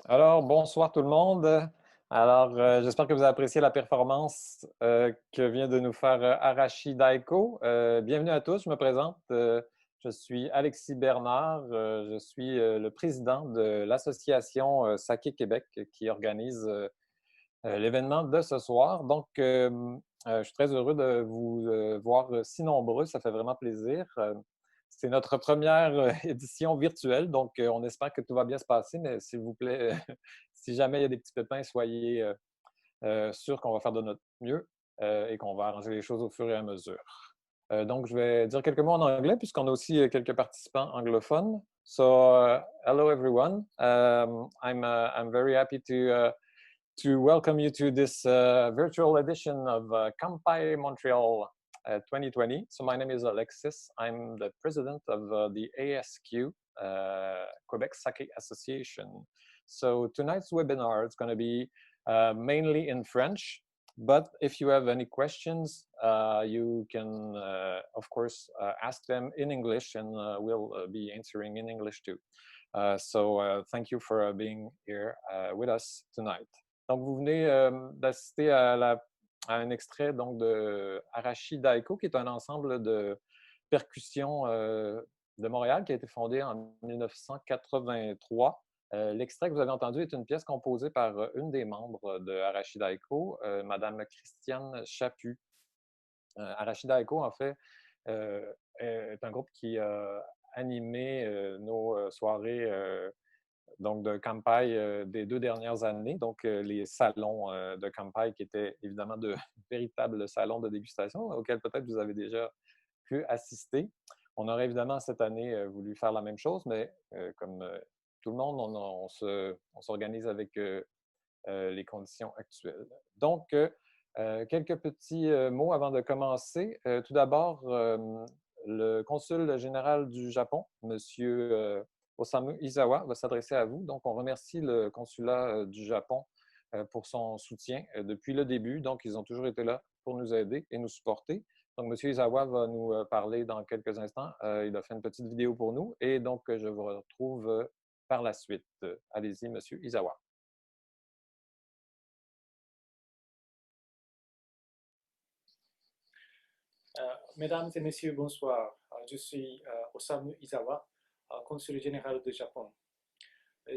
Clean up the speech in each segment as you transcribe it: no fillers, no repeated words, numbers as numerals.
Alors, bonsoir tout le monde. Alors, j'espère que vous avez apprécié la performance que vient de nous faire Arashi Daiko. Bienvenue à tous, je me présente. Je suis Alexis Bernard. Je suis le président de l'association Saké Québec qui organise l'événement de ce soir. Donc, je suis très heureux de vous voir si nombreux. Ça fait vraiment plaisir. C'est notre première édition virtuelle, donc on espère que tout va bien se passer, mais s'il vous plaît, si jamais il y a des petits pépins, soyez sûrs qu'on va faire de notre mieux et qu'on va arranger les choses au fur et à mesure. Donc, je vais dire quelques mots en anglais puisqu'on a aussi quelques participants anglophones. So, hello everyone. I'm very happy to welcome you to this virtual edition of Kampai Montreal 2020. So my name is Alexis. I'm the president of the ASQ, Quebec Sake Association. So tonight's webinar is going to be mainly in French, but if you have any questions, you can, of course, ask them in English, and we'll be answering in English too. So thank you for being here with us tonight. Donc, vous venez d'assister à un extrait donc, de Arashi Daiko, qui est un ensemble de percussions de Montréal qui a été fondé en 1983. L'extrait que vous avez entendu est une pièce composée par une des membres de Arashi Daiko, Madame Christiane Chaput. Arashi Daiko, en fait, est un groupe qui a animé nos soirées donc de Kampai des 2 dernières années, donc les salons de Kampai qui étaient évidemment de véritables salons de dégustation auxquels peut-être vous avez déjà pu assister. On aurait évidemment cette année voulu faire la même chose, mais comme tout le monde, on s'organise avec les conditions actuelles. Donc, quelques petits mots avant de commencer. Tout d'abord, le consul général du Japon, Monsieur Osamu Izawa, va s'adresser à vous. Donc, on remercie le consulat du Japon pour son soutien depuis le début. Donc, ils ont toujours été là pour nous aider et nous supporter. Donc, Monsieur Izawa va nous parler dans quelques instants. Il a fait une petite vidéo pour nous et donc, je vous retrouve par la suite. Allez-y, Monsieur Izawa. Mesdames et messieurs, bonsoir. Je suis Osamu Izawa, consul général du Japon.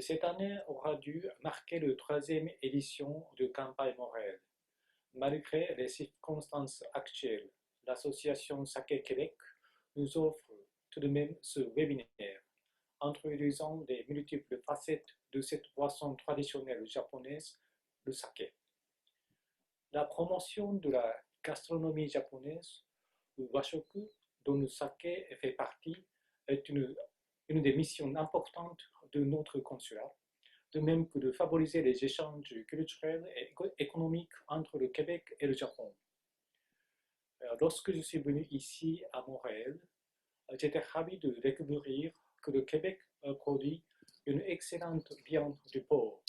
Cette année aura dû marquer la troisième édition de Kampai Montréal. Malgré les circonstances actuelles, l'association Sake Québec nous offre tout de même ce webinaire, introduisant les multiples facettes de cette boisson traditionnelle japonaise, le saké. La promotion de la gastronomie japonaise, le washoku, dont le saké fait partie, est une des missions importantes de notre consulat, de même que de favoriser les échanges culturels et économiques entre le Québec et le Japon. Lorsque je suis venu ici à Montréal, j'étais ravi de découvrir que le Québec produit une excellente viande du porc.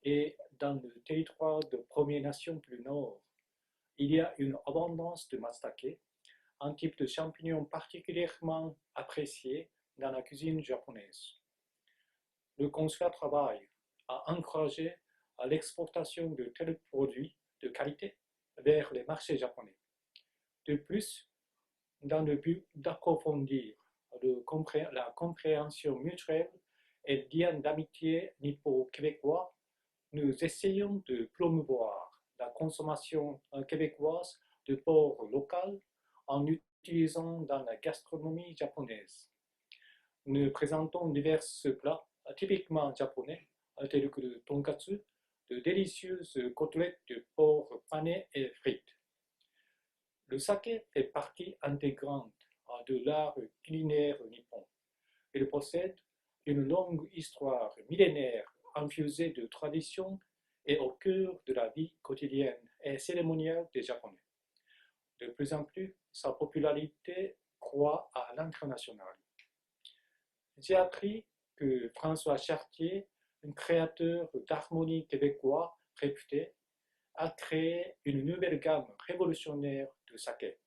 Et dans le territoire de Premières Nations plus nord, il y a une abondance de matsutake, un type de champignon particulièrement apprécié dans la cuisine japonaise. Le consulat travaille à encourager l'exportation de tels produits de qualité vers les marchés japonais. De plus, dans le but d'approfondir la compréhension mutuelle et le lien d'amitié nippo-québécois, nous essayons de promouvoir la consommation québécoise de porc local en utilisant dans la gastronomie japonaise. Nous présentons divers plats typiquement japonais, tels que le tonkatsu, de délicieuses côtelettes de porc panées et frites. Le saké fait partie intégrante de l'art culinaire nippon. Il possède une longue histoire millénaire infusée de traditions et au cœur de la vie quotidienne et cérémoniale des Japonais. De plus en plus, sa popularité croît à l'international. J'ai appris que François Chartier, un créateur d'harmonie québécois réputé, a créé une nouvelle gamme révolutionnaire de saké.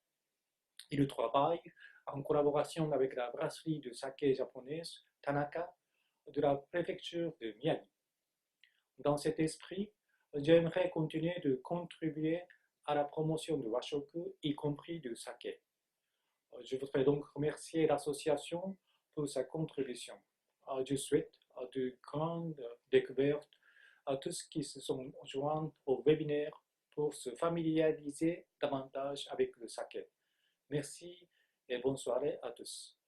Il travaille en collaboration avec la brasserie de saké japonaise Tanaka de la préfecture de Miyagi. Dans cet esprit, j'aimerais continuer de contribuer à la promotion du washoku, y compris du saké. Je voudrais donc remercier l'association pour sa contribution. Je souhaite de grandes découvertes à tous qui se sont joints au webinaire pour se familiariser davantage avec le saké. Merci et bonne soirée à tous.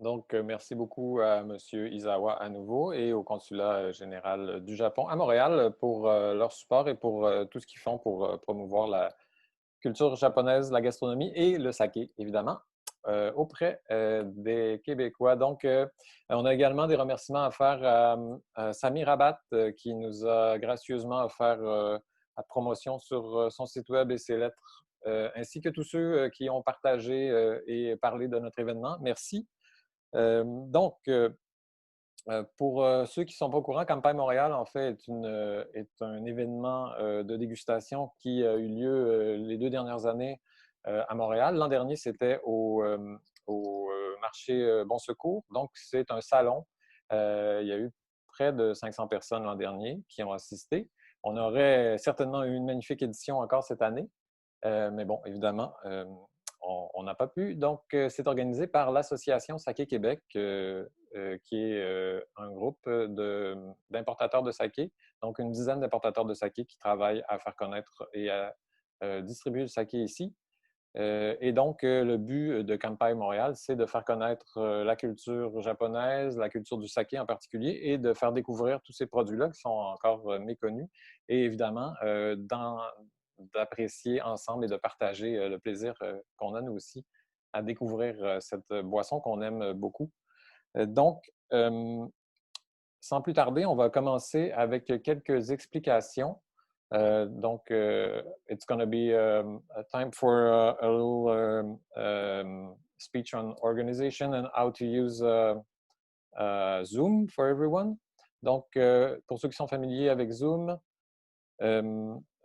Donc, merci beaucoup à M. Izawa à nouveau et au consulat général du Japon à Montréal pour leur support et pour tout ce qu'ils font pour promouvoir la culture japonaise, la gastronomie et le saké, évidemment, auprès des Québécois. Donc, on a également des remerciements à faire à Sami Rabat qui nous a gracieusement offert la promotion sur son site web et ses lettres, ainsi que tous ceux qui ont partagé et parlé de notre événement. Merci. Donc, pour ceux qui ne sont pas au courant, Campai Montréal, en fait, est un événement de dégustation qui a eu lieu les 2 dernières années à Montréal. L'an dernier, c'était au marché Bon Secours. Donc, c'est un salon. Il y a eu près de 500 personnes l'an dernier qui ont assisté. On aurait certainement eu une magnifique édition encore cette année. Mais bon, évidemment, on n'a pas pu. Donc, c'est organisé par l'Association Saké Québec, qui est un groupe d'importateurs de saké, donc une dizaine d'importateurs de saké qui travaillent à faire connaître et à distribuer le saké ici. Et donc, le but de Campai Montréal, c'est de faire connaître la culture japonaise, la culture du saké en particulier, et de faire découvrir tous ces produits-là qui sont encore méconnus. Et évidemment, d'apprécier ensemble et de partager le plaisir qu'on a nous aussi à découvrir cette boisson qu'on aime beaucoup. Donc, sans plus tarder, on va commencer avec quelques explications. Donc, it's going to be a time for a little speech on organization and how to use Zoom for everyone. Donc, pour ceux qui sont familiers avec Zoom,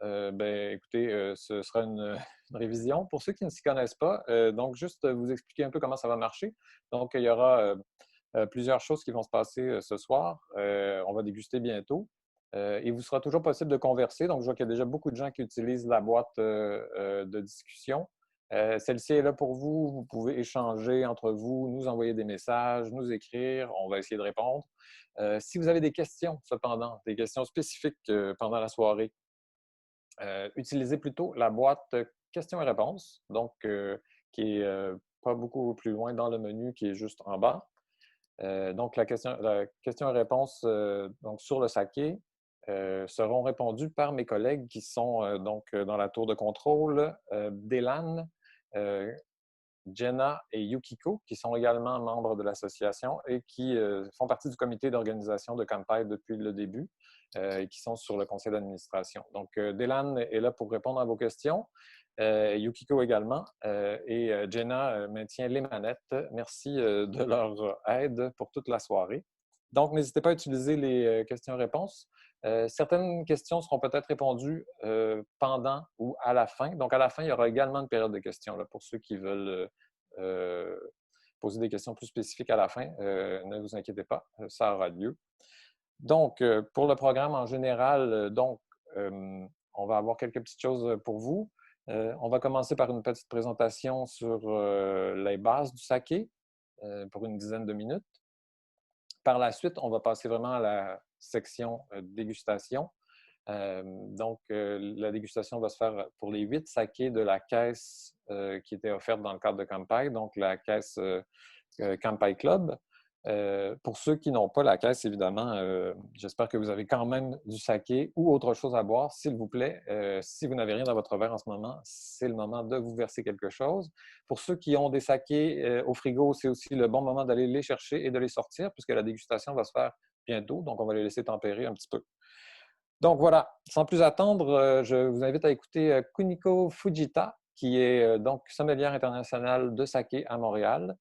ben, écoutez, ce sera une révision. Pour ceux qui ne s'y connaissent pas, donc juste vous expliquer un peu comment ça va marcher. Donc, il y aura plusieurs choses qui vont se passer ce soir. On va déguster bientôt. Il vous sera toujours possible de converser. Donc, je vois qu'il y a déjà beaucoup de gens qui utilisent la boîte de discussion. Celle-ci est là pour vous. Vous pouvez échanger entre vous, nous envoyer des messages, nous écrire. On va essayer de répondre. Si vous avez des questions, cependant, des questions spécifiques pendant la soirée, utilisez plutôt la boîte questions et réponses, donc qui est pas beaucoup plus loin dans le menu, qui est juste en bas. Donc, la question et réponse donc, sur le saké seront répondues par mes collègues qui sont donc dans la tour de contrôle, Delan, Jenna et Yukiko, qui sont également membres de l'association et qui font partie du comité d'organisation de Campai depuis le début et qui sont sur le conseil d'administration. Donc, Delan est là pour répondre à vos questions. Yukiko également. Et Jenna maintient les manettes. Merci de leur aide pour toute la soirée. Donc, n'hésitez pas à utiliser les questions-réponses. Certaines questions seront peut-être répondues pendant ou à la fin. Donc, à la fin, il y aura également une période de questions là, pour ceux qui veulent poser des questions plus spécifiques à la fin. Ne vous inquiétez pas, ça aura lieu. Donc, pour le programme en général, on va avoir quelques petites choses pour vous. On va commencer par une petite présentation sur les bases du saké pour une dizaine de minutes. Par la suite, on va passer vraiment à la section dégustation. Donc, la dégustation va se faire pour les 8 sakés de la caisse qui était offerte dans le cadre de Campai, donc la caisse Campai Club. Pour ceux qui n'ont pas la caisse, évidemment, j'espère que vous avez quand même du saké ou autre chose à boire, s'il vous plaît. Si vous n'avez rien dans votre verre en ce moment, c'est le moment de vous verser quelque chose. Pour ceux qui ont des sakés au frigo, c'est aussi le bon moment d'aller les chercher et de les sortir, puisque la dégustation va se faire bientôt, donc on va les laisser tempérer un petit peu. Donc voilà, sans plus attendre, je vous invite à écouter Kuniko Fujita, qui est donc sommelière internationale de saké à Montréal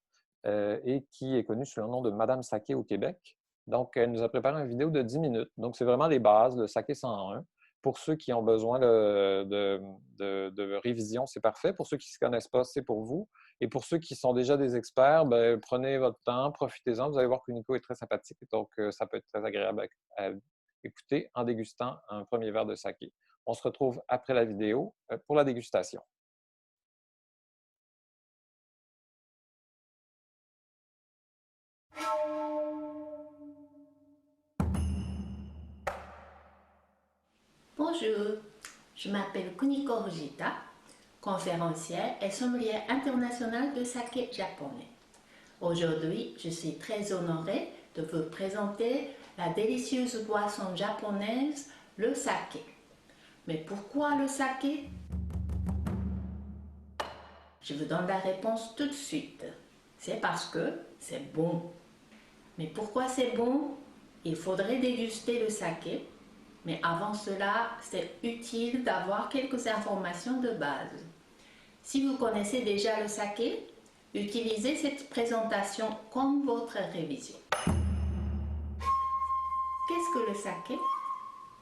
et qui est connue sous le nom de Madame Saké au Québec. Donc, elle nous a préparé une vidéo de 10 minutes. Donc, c'est vraiment les bases, le saké 101. Pour ceux qui ont besoin de révision, c'est parfait. Pour ceux qui ne se connaissent pas, c'est pour vous. Et pour ceux qui sont déjà des experts, ben, prenez votre temps, profitez-en. Vous allez voir que Nico est très sympathique, donc ça peut être très agréable à écouter en dégustant un premier verre de saké. On se retrouve après la vidéo pour la dégustation. Bonjour, je m'appelle Kuniko Fujita, conférencière et sommelière internationale de saké japonais. Aujourd'hui, je suis très honorée de vous présenter la délicieuse boisson japonaise, le saké. Mais pourquoi le saké? Je vous donne la réponse tout de suite. C'est parce que c'est bon. Mais pourquoi c'est bon? Il faudrait déguster le saké. Mais avant cela, c'est utile d'avoir quelques informations de base. Si vous connaissez déjà le saké, utilisez cette présentation comme votre révision. Qu'est-ce que le saké?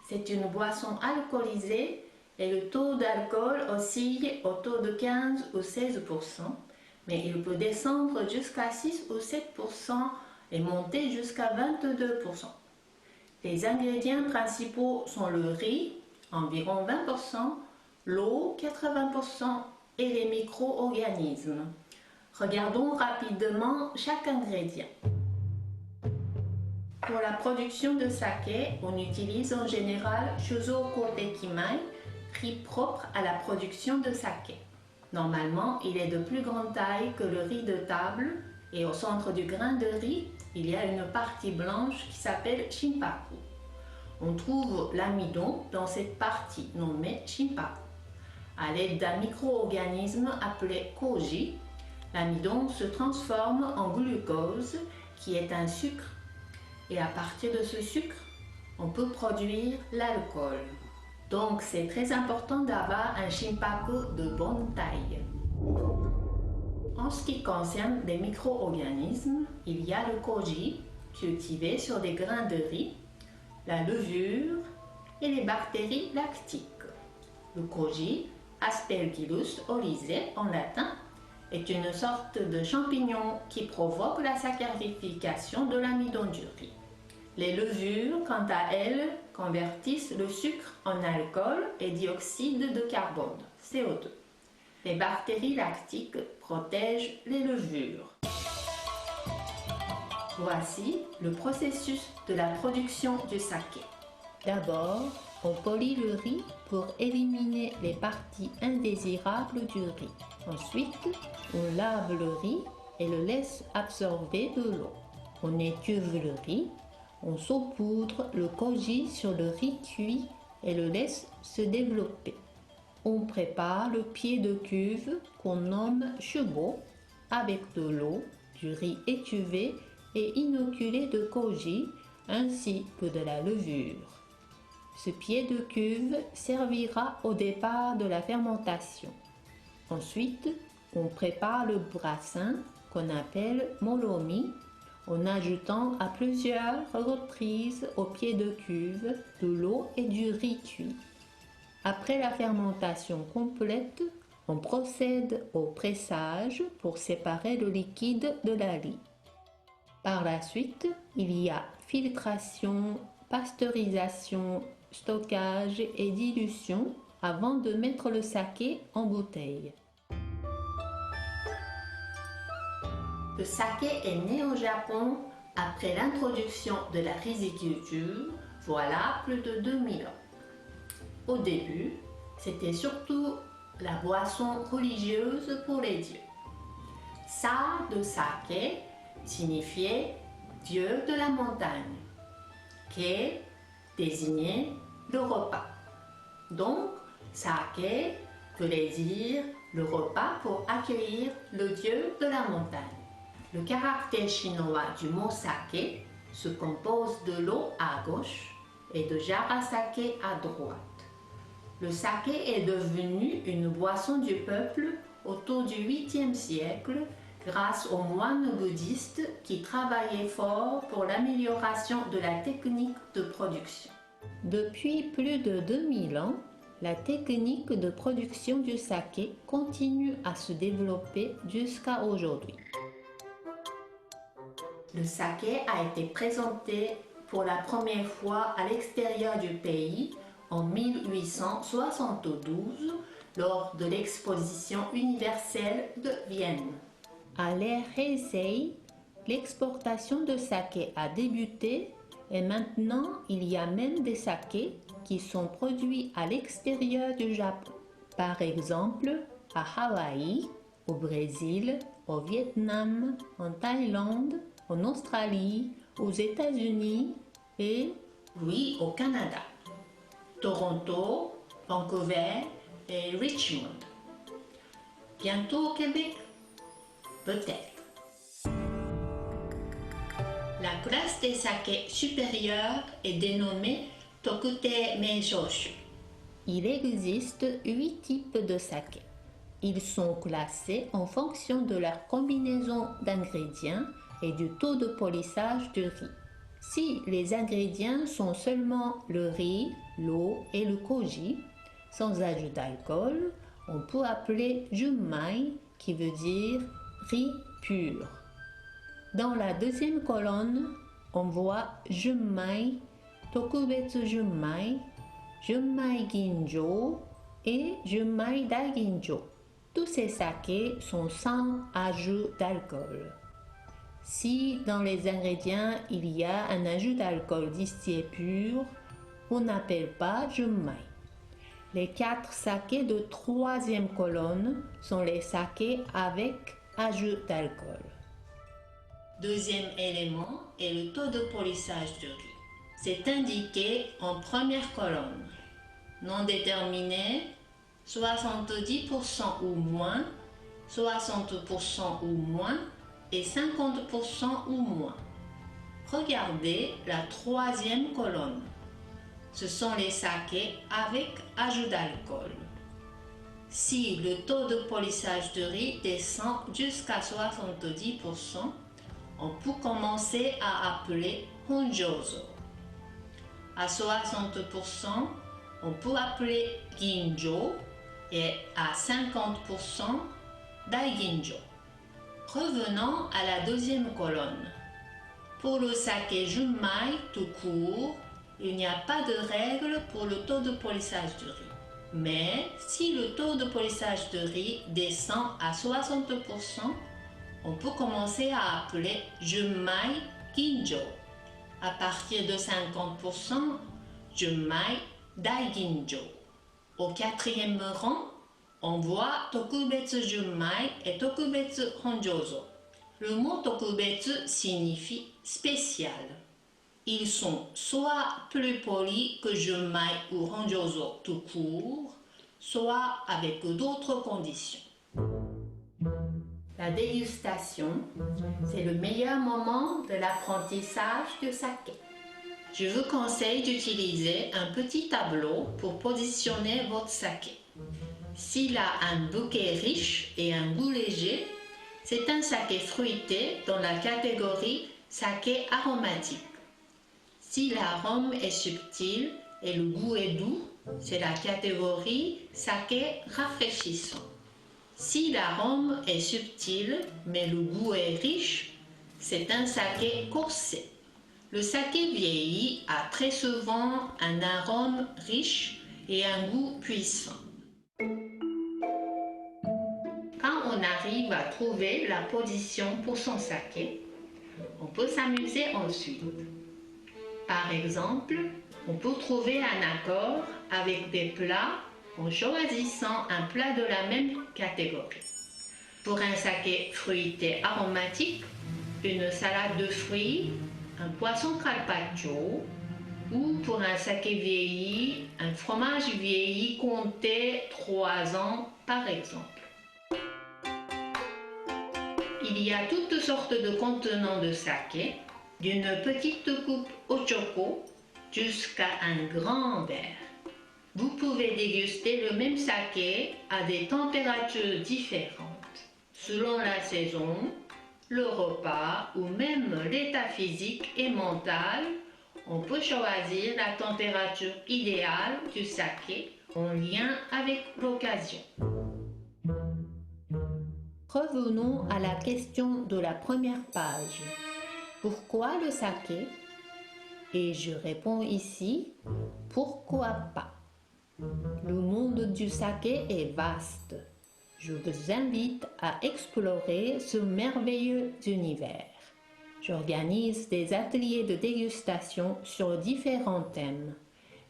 C'est une boisson alcoolisée et le taux d'alcool oscille autour de 15 ou 16%, mais il peut descendre jusqu'à 6 ou 7% et monter jusqu'à 22%. Les ingrédients principaux sont le riz, environ 20%, l'eau, 80% et les micro-organismes. Regardons rapidement chaque ingrédient. Pour la production de saké, on utilise en général Shuzoko Tekimai, riz propre à la production de saké. Normalement, il est de plus grande taille que le riz de table et au centre du grain de riz, il y a une partie blanche qui s'appelle Shinpaku. On trouve l'amidon dans cette partie nommée Shinpaku. À l'aide d'un micro-organisme appelé koji, l'amidon se transforme en glucose qui est un sucre et à partir de ce sucre, on peut produire l'alcool. Donc c'est très important d'avoir un Shinpaku de bonne taille. En ce qui concerne les micro-organismes, il y a le koji, cultivé sur des grains de riz, la levure et les bactéries lactiques. Le koji, Aspergillus oryzae en latin, est une sorte de champignon qui provoque la saccharification de l'amidon du riz. Les levures, quant à elles, convertissent le sucre en alcool et dioxyde de carbone, CO2. Les bactéries lactiques protègent les levures. Voici le processus de la production du saké. D'abord, on polit le riz pour éliminer les parties indésirables du riz. Ensuite, on lave le riz et le laisse absorber de l'eau. On écuve le riz, on saupoudre le koji sur le riz cuit et le laisse se développer. On prépare le pied de cuve qu'on nomme shubo avec de l'eau, du riz écuvé et inoculé de koji ainsi que de la levure. Ce pied de cuve servira au départ de la fermentation. Ensuite, on prépare le brassin qu'on appelle molomi en ajoutant à plusieurs reprises au pied de cuve de l'eau et du riz cuit. Après la fermentation complète, on procède au pressage pour séparer le liquide de la lie. Par la suite, il y a filtration, pasteurisation, stockage et dilution avant de mettre le saké en bouteille. Le saké est né au Japon après l'introduction de la riziculture, voilà plus de 2000 ans. Au début, c'était surtout la boisson religieuse pour les dieux. Sa de saké signifiait Dieu de la montagne. Ke désignait le repas. Donc, saké voulait dire le repas pour accueillir le Dieu de la montagne. Le caractère chinois du mot saké se compose de l'eau à gauche et de jarasake à droite. Le saké est devenu une boisson du peuple autour du 8e siècle grâce aux moines bouddhistes qui travaillaient fort pour l'amélioration de la technique de production. Depuis plus de 2000 ans, la technique de production du saké continue à se développer jusqu'à aujourd'hui. Le saké a été présenté pour la première fois à l'extérieur du pays en 1872 lors de l'exposition universelle de Vienne. À l'ère Heisei, l'exportation de saké a débuté et maintenant il y a même des sakés qui sont produits à l'extérieur du Japon. Par exemple, à Hawaï, au Brésil, au Vietnam, en Thaïlande, en Australie, aux États-Unis et, oui, au Canada. Toronto, Vancouver et Richmond. Bientôt au Québec? Peut-être. La classe des sakés supérieurs est dénommée Tokute Meishōshu. Il existe 8 types de sakés. Ils sont classés en fonction de leur combinaison d'ingrédients et du taux de polissage du riz. Si les ingrédients sont seulement le riz, l'eau et le koji, sans ajout d'alcool, on peut appeler junmai, qui veut dire riz pur. Dans la deuxième colonne, on voit junmai, tokubetsu junmai, junmai ginjo et junmai daiginjo. Tous ces sakés sont sans ajout d'alcool. Si dans les ingrédients il y a un ajout d'alcool distillé pur, on n'appelle pas junmai. Les 4 sakés de troisième colonne sont les sakés avec ajout d'alcool. Deuxième élément est le taux de polissage du riz. C'est indiqué en première colonne. Non déterminé, 70% ou moins, 60% ou moins et 50% ou moins. Regardez la troisième colonne. Ce sont les sakés avec ajout d'alcool. Si le taux de polissage de riz descend jusqu'à 70%, on peut commencer à appeler honjozo. À 60%, on peut appeler ginjo et à 50% daiginjo. Revenons à la deuxième colonne. Pour le saké junmai tout court, il n'y a pas de règle pour le taux de polissage de riz. Mais si le taux de polissage de riz descend à 60%, on peut commencer à appeler junmai ginjo. À partir de 50%, junmai daiginjo. Au quatrième rang, on voit tokubetsu junmai et tokubetsu honjozo. Le mot tokubetsu signifie spécial. Ils sont soit plus polis que junmai ou honjozo tout court, soit avec d'autres conditions. La dégustation, c'est le meilleur moment de l'apprentissage du saké. Je vous conseille d'utiliser un petit tableau pour positionner votre saké. S'il a un bouquet riche et un goût léger, c'est un saké fruité dans la catégorie saké aromatique. Si l'arôme est subtil et le goût est doux, c'est la catégorie saké rafraîchissant. Si l'arôme est subtil mais le goût est riche, c'est un saké corsé. Le saké vieilli a très souvent un arôme riche et un goût puissant. Quand on arrive à trouver la position pour son saké, on peut s'amuser ensuite. Par exemple, on peut trouver un accord avec des plats en choisissant un plat de la même catégorie. Pour un saké fruité aromatique, une salade de fruits, un poisson carpaccio, ou pour un saké vieilli, un fromage vieilli compté 3 ans par exemple. Il y a toutes sortes de contenants de saké, d'une petite coupe au choco jusqu'à un grand verre. Vous pouvez déguster le même saké à des températures différentes, selon la saison, le repas ou même l'état physique et mental. On peut choisir la température idéale du saké en lien avec l'occasion. Revenons à la question de la première page. Pourquoi le saké? Et je réponds ici, pourquoi pas? Le monde du saké est vaste. Je vous invite à explorer ce merveilleux univers. J'organise des ateliers de dégustation sur différents thèmes.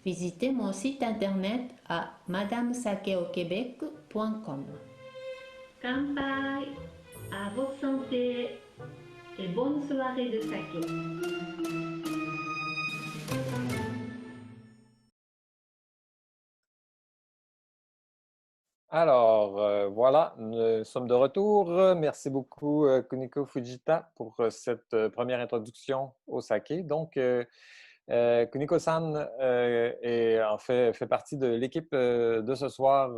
Visitez mon site internet à madamesakeauquebec.com. Kanpai, à votre santé et bonne soirée de saké. Alors, voilà, nous sommes de retour. Merci beaucoup, Kuniko Fujita, pour cette première introduction au saké. Donc, Kuniko-san fait partie de l'équipe de ce soir,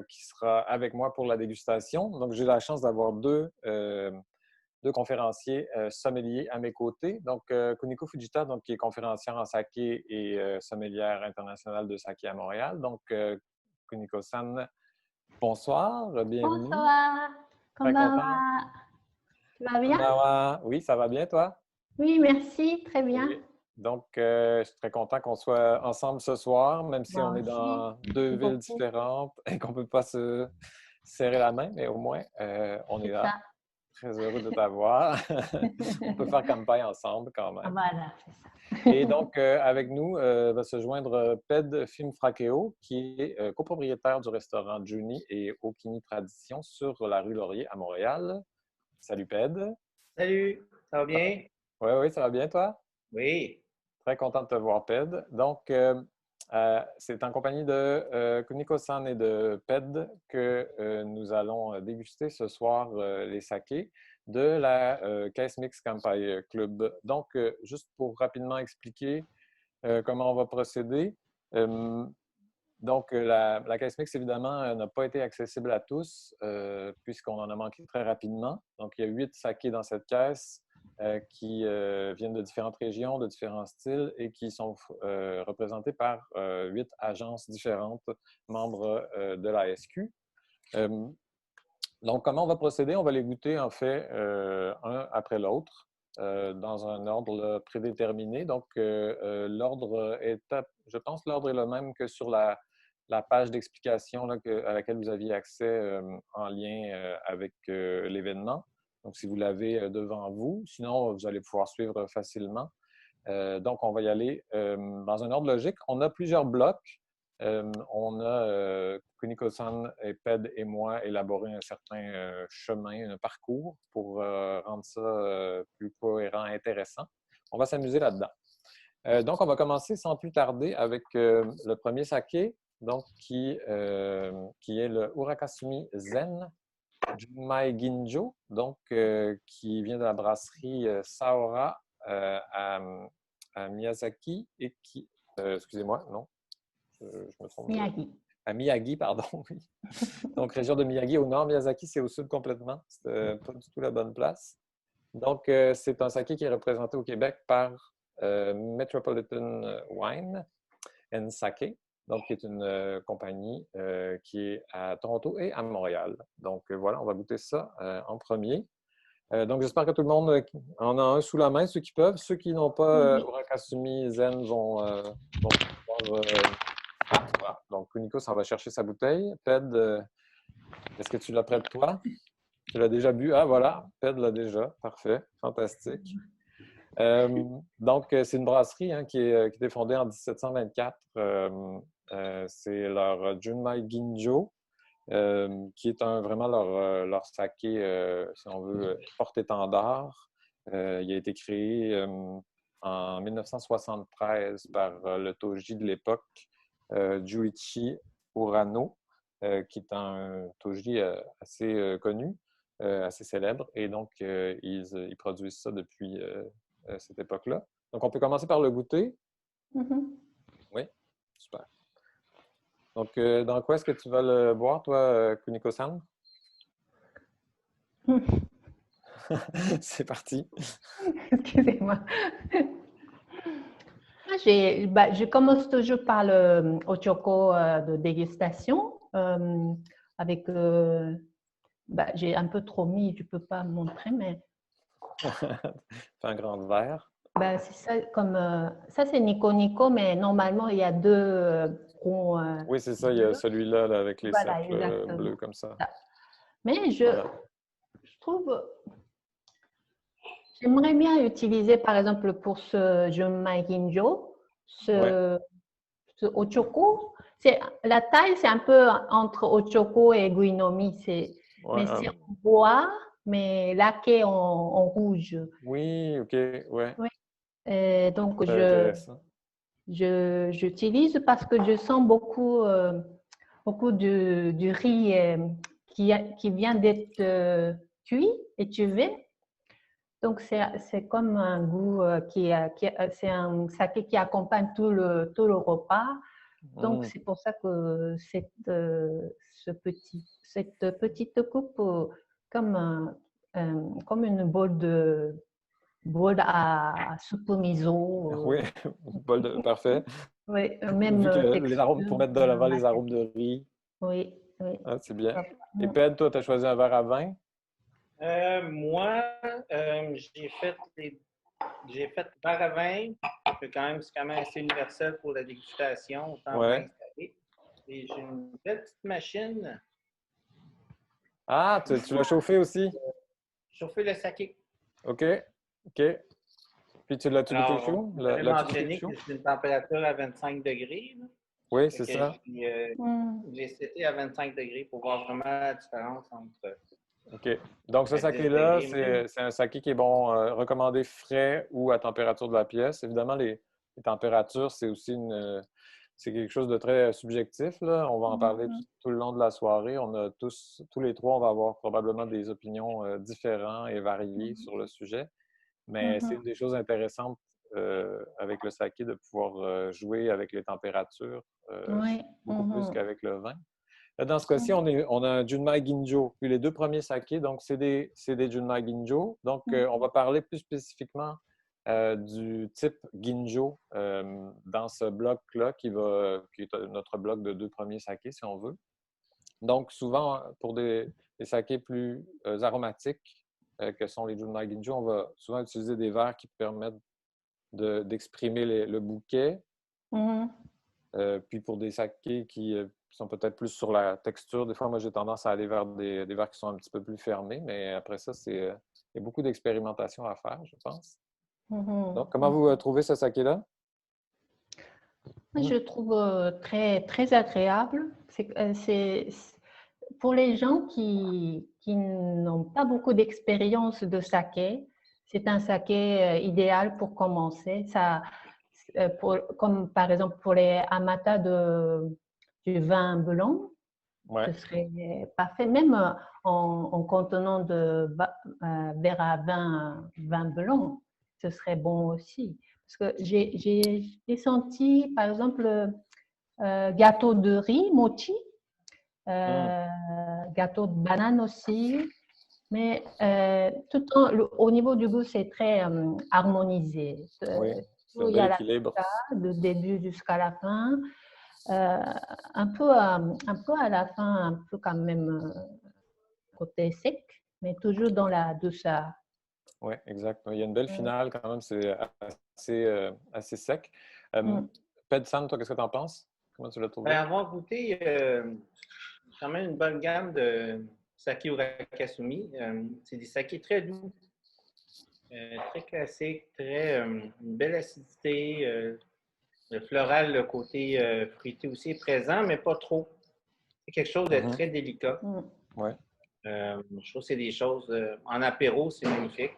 qui sera avec moi pour la dégustation. Donc, j'ai la chance d'avoir deux conférenciers sommeliers à mes côtés. Donc, Kuniko Fujita, donc, qui est conférencière en saké et sommelière internationale de saké à Montréal. Donc, Kuniko-san, bonsoir, bienvenue. Bonsoir, Très content. tu vas bien? Konbanwa. Oui, ça va bien, toi? Oui, merci, très bien. Oui. Donc, je suis très content qu'on soit ensemble ce soir, même si on est dans deux villes différentes et qu'on ne peut pas se serrer la main, mais au moins, on est là. Ça. Très heureux de t'avoir. On peut faire campagne ensemble quand même. Voilà, c'est ça. Et donc, avec nous va se joindre Ped Fimfrakeo, qui est copropriétaire du restaurant Juni et Okini Tradition sur la rue Laurier à Montréal. Salut Ped. Salut, ça va bien? Oui, oui, ça va bien toi? Oui. Très content de te voir, Ped. Donc, c'est en compagnie de Kuniko-san et de Ped que nous allons déguster ce soir les sakés de la Caisse Mix Kampai Club. Donc, juste pour rapidement expliquer comment on va procéder. La Caisse Mix, évidemment, n'a pas été accessible à tous puisqu'on en a manqué très rapidement. Donc, il y a 8 sakés dans cette caisse qui viennent de différentes régions, de différents styles et qui sont représentés par 8 agences différentes, membres de la SQ. Donc, comment on va procéder? On va les goûter, en fait, un après l'autre, dans un ordre prédéterminé. Donc, l'ordre est, je pense, l'ordre est le même que sur la page d'explication à laquelle vous aviez accès en lien avec l'événement. Donc, si vous l'avez devant vous, sinon, vous allez pouvoir suivre facilement. Donc, on va y aller dans un ordre logique. On a plusieurs blocs. On a, Kuniko-san et Ped et moi, élaboré un certain chemin, un parcours pour rendre ça plus cohérent et intéressant. On va s'amuser là-dedans. Donc, on va commencer sans plus tarder avec le premier saké, donc, qui est le Urakasumi Zen Junmai Ginjo, donc, qui vient de la brasserie Saora à Miyazaki et qui... excusez-moi, non, je me trompe. Miyagi. À Miyagi, pardon, oui. Donc, région de Miyagi au nord. Miyazaki, c'est au sud complètement. C'est pas du tout la bonne place. Donc, c'est un saké qui est représenté au Québec par Metropolitan Wine and Sake, donc qui est une compagnie qui est à Toronto et à Montréal. Donc, voilà, on va goûter ça en premier. Donc, j'espère que tout le monde en a un sous la main, ceux qui peuvent. Ceux qui n'ont pas Urakasumi Zen vont pouvoir... voilà. Donc, Kuniko s'en va chercher sa bouteille. Ped, est-ce que tu l'as près de toi? Tu l'as déjà bu? Ah, voilà, Ped l'a déjà. Parfait, fantastique. Donc, c'est une brasserie qui a été fondée en 1724. C'est leur Junmai Ginjo, qui est vraiment leur saké, si on veut, porte-étendard. Il a été créé en 1973 par le toji de l'époque, Juichi Urano, qui est un toji assez connu, assez célèbre. Et donc, ils produisent ça depuis cette époque-là. Donc, on peut commencer par le goûter. Oui, super. Donc, dans quoi est-ce que tu vas le boire, toi, Kuniko-san? C'est parti. Excusez-moi. Je commence toujours par le Ochoko de dégustation avec. J'ai un peu trop mis, je ne peux pas montrer, mais. Fais un grand verre. C'est ça, ça c'est Nico Nico, mais normalement il y a deux ronds. Oui, c'est ça, il y a celui-là là, avec les Voilà, cercles exactement. bleus comme ça. Mais Voilà. je trouve. J'aimerais bien utiliser, par exemple, pour ce Junmai Ginjo, ce Ochoko. La taille, c'est un peu entre Ochoko et Guinomi. Mais c'est en bois, mais laqué en rouge. Oui, OK, ouais. Oui. Et donc, intéressant. j'utilise parce que je sens beaucoup du riz qui vient d'être cuit, étuvé. Donc, c'est comme un goût c'est un saké qui accompagne tout le repas. Donc, c'est pour ça que cette petite coupe, comme une bol à soupe miso. Oui, parfait. Oui, Vu même que les arômes, pour texture. mettre de l'avant les arômes de riz. Oui, oui. Ah, c'est bien. Et Ped, toi, tu as choisi un verre à vin? Moi, j'ai fait verre à vin, c'est quand même assez universel pour la dégustation, autant vin que salé. Et j'ai une belle petite machine. Ah, tu l'as chauffé aussi? Chauffer le saké. OK, OK. Puis tu l'as-tu goûté Alors, chaud? vous avez mentionné que c'est une température à 25 degrés. Là. Oui, c'est ça. J'ai seté à 25 degrés pour voir vraiment la différence entre. OK. Donc, ce saké-là, c'est un saké qui est bon, recommandé frais ou à température de la pièce. Évidemment, les températures, c'est aussi c'est quelque chose de très subjectif, là. On va en parler tout le long de la soirée. On a tous les trois, on va avoir probablement des opinions différentes et variées sur le sujet. Mais c'est une des choses intéressantes avec le saké de pouvoir jouer avec les températures beaucoup plus qu'avec le vin. Dans ce cas-ci, on a un Junmai Ginjo. Puis les deux premiers sakés, donc c'est des Junmai Ginjo. Donc, on va parler plus spécifiquement du type Ginjo dans ce bloc-là qui est notre bloc de deux premiers sakés, si on veut. Donc, souvent, pour des sakés plus aromatiques que sont les Junmai Ginjo, on va souvent utiliser des verres qui permettent d'exprimer le bouquet. Puis pour des sakés qui sont peut-être plus sur la texture, des fois, moi, j'ai tendance à aller vers des verres qui sont un petit peu plus fermés, mais après ça, il y a beaucoup d'expérimentation à faire, je pense. Donc, comment vous trouvez ce saké-là? Moi, je le trouve très, très agréable. Pour les gens qui n'ont pas beaucoup d'expérience de saké, c'est un saké idéal pour commencer. Comme par exemple pour les amateurs du vin blanc, ce serait parfait. Même en contenant de verre à vin blanc, ce serait bon aussi. Parce que j'ai senti, par exemple, gâteau de riz, mochi, gâteau de banane aussi. Mais au niveau du goût, c'est très harmonisé. Oui, c'est un il y a bel équilibre. du début jusqu'à la fin. Un peu à la fin, un peu quand même côté sec, mais toujours dans la douceur. Oui, exact. Il y a une belle finale quand même, c'est assez sec. Ped-san, toi, qu'est-ce que tu en penses? Comment tu l'as trouvé? Avoir goûté quand même une bonne gamme de saké urakasumi. C'est des sakés très doux, très classiques, une belle acidité. Le floral, le côté fruité aussi est présent, mais pas trop. C'est quelque chose de très délicat. Ouais. Je trouve que c'est des choses. En apéro, c'est magnifique.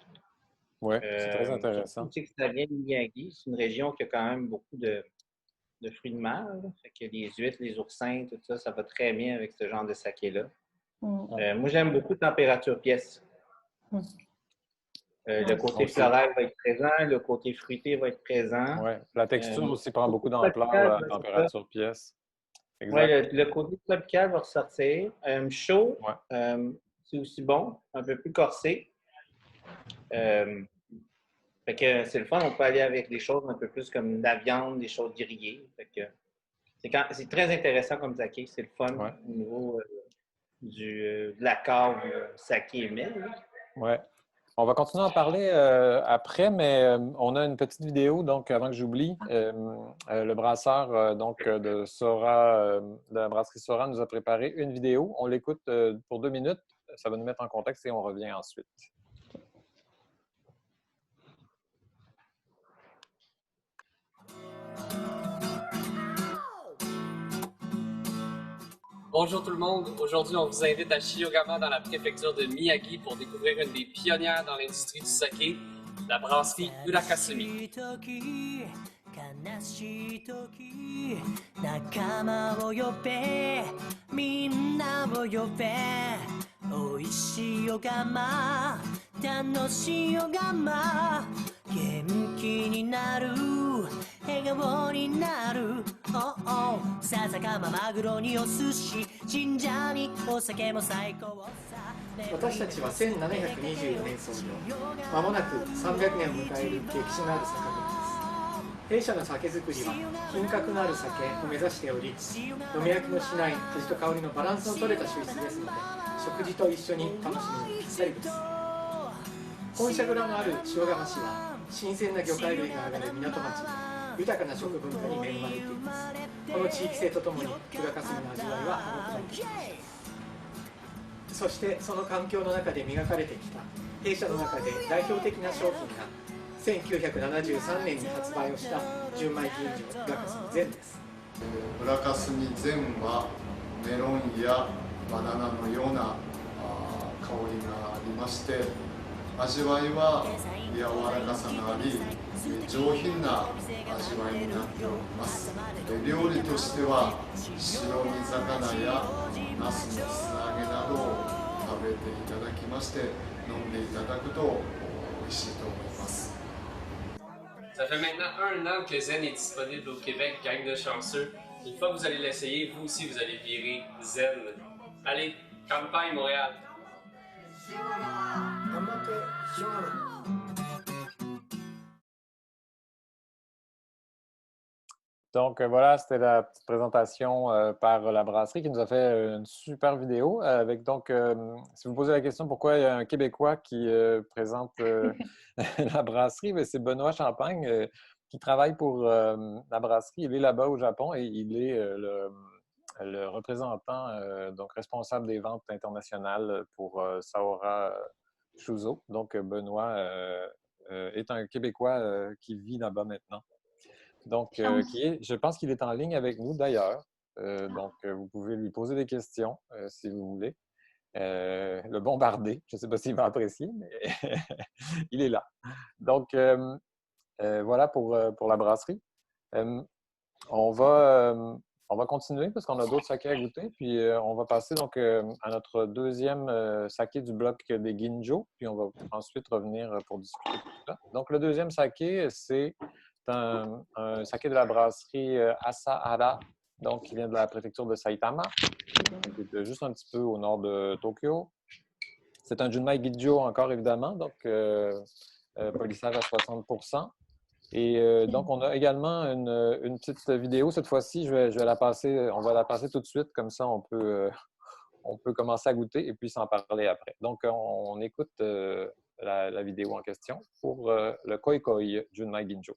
Oui, c'est très intéressant. Surtout que ça vient de Miyagi. C'est une région qui a quand même beaucoup de fruits de mer. Fait que les huîtres, les oursins, tout ça, ça va très bien avec ce genre de saké-là. Moi, j'aime beaucoup température pièce. Le côté floral va être présent, le côté fruité va être présent. Oui, la texture aussi prend beaucoup d'ampleur à température pièce. Oui, le côté tropical va ressortir. Chaud, c'est aussi bon, un peu plus corsé. Fait que c'est le fun, on peut aller avec des choses un peu plus comme de la viande, des choses grillées. Fait que c'est très intéressant comme saké. C'est le fun Ouais. au niveau de la cave saké et mel. Ouais. On va continuer à en parler après, mais on a une petite vidéo, donc avant que j'oublie. Le brasseur de Sora, de la brasserie Sora, nous a préparé une vidéo. On l'écoute pour 2 minutes. Ça va nous mettre en contexte et on revient ensuite. Bonjour tout le monde, aujourd'hui on vous invite à Shiogama dans la préfecture de Miyagi pour découvrir une des pionnières dans l'industrie du saké, la brasserie Urakasumi. 悲しい時仲間を呼べみんなを呼べ美味しいよがま楽しいよがま元気になる笑顔になる笹かまマグロにお寿司神社にお酒も最高さ私たちは1724年創業まもなく300年を迎える歴史のある酒蔵です。弊社の酒造りは品格のある酒を目指しており、飲み飽きのしない味と香りのバランスの取れた酒質ですので、食事と一緒に楽しみにぴったりです。本社蔵のある塩釜市は新鮮な魚介類が上がる港町で豊かな食文化に恵まれています。この地域性とともに浦霞の味わいは甘くなっています。そしてその環境の中で磨かれてきた弊社の中で代表的な商品が1973年に発売をした純米吟醸浦霞善です。浦霞善はメロンやバナナのような香りがありまして、味わいは柔らかさがあり上品な味わいになっております。料理としては白身魚やナスの素揚げなどを食べていただきまして飲んでいただくと美味しいと思います。 Ça fait maintenant 1 an que Zen est disponible au Québec, gang de chanceux. Une fois que vous allez l'essayer, vous aussi vous allez virer Zen. Allez, campagne Montréal! Donc voilà, c'était la petite présentation par la brasserie qui nous a fait une super vidéo avec si vous posez la question pourquoi il y a un Québécois qui présente la brasserie, c'est Benoît Champagne qui travaille pour la brasserie. Il est là-bas au Japon et il est le représentant, donc responsable des ventes internationales pour Saora Shuzo. Donc Benoît est un Québécois qui vit là-bas maintenant. Donc, je pense qu'il est en ligne avec nous d'ailleurs. Vous pouvez lui poser des questions si vous voulez. Le bombarder. Je ne sais pas s'il va apprécier, mais il est là. Donc, voilà pour la brasserie. On va continuer parce qu'on a d'autres sakés à goûter. Puis, on va passer donc à notre deuxième saké du bloc des Ginjo. Puis, on va ensuite revenir pour discuter de tout ça. Donc, le deuxième saké, c'est un saké de la brasserie Asahara, donc qui vient de la préfecture de Saitama, qui est juste un petit peu au nord de Tokyo. C'est un Junmai Gijjo encore évidemment, donc polissage à 60%. Et donc on a également une petite vidéo cette fois-ci. Je vais la passer, on va la passer tout de suite, comme ça on peut commencer à goûter et puis s'en parler après. Donc on écoute la vidéo en question pour le Koi Koi Junmai Ginjo.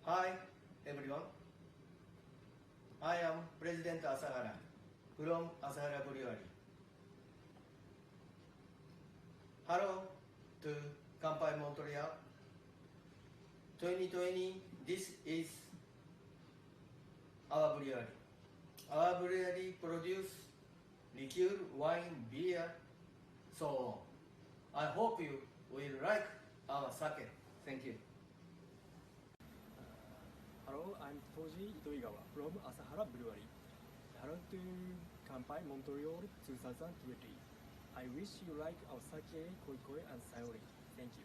Hi everyone. I am President Asahara from Asahara Brewery. Hello to Kanpai Montreal. 2020, this is our brewery. Our brewery produce liqueur, wine, beer, so on. I hope you will like our sake. Thank you. Hello, I'm Toji Itoigawa from Asahara Brewery. Hello to Kanpai Montreal 2020. I wish you like our sake, koikoi, and sayori. Thank you.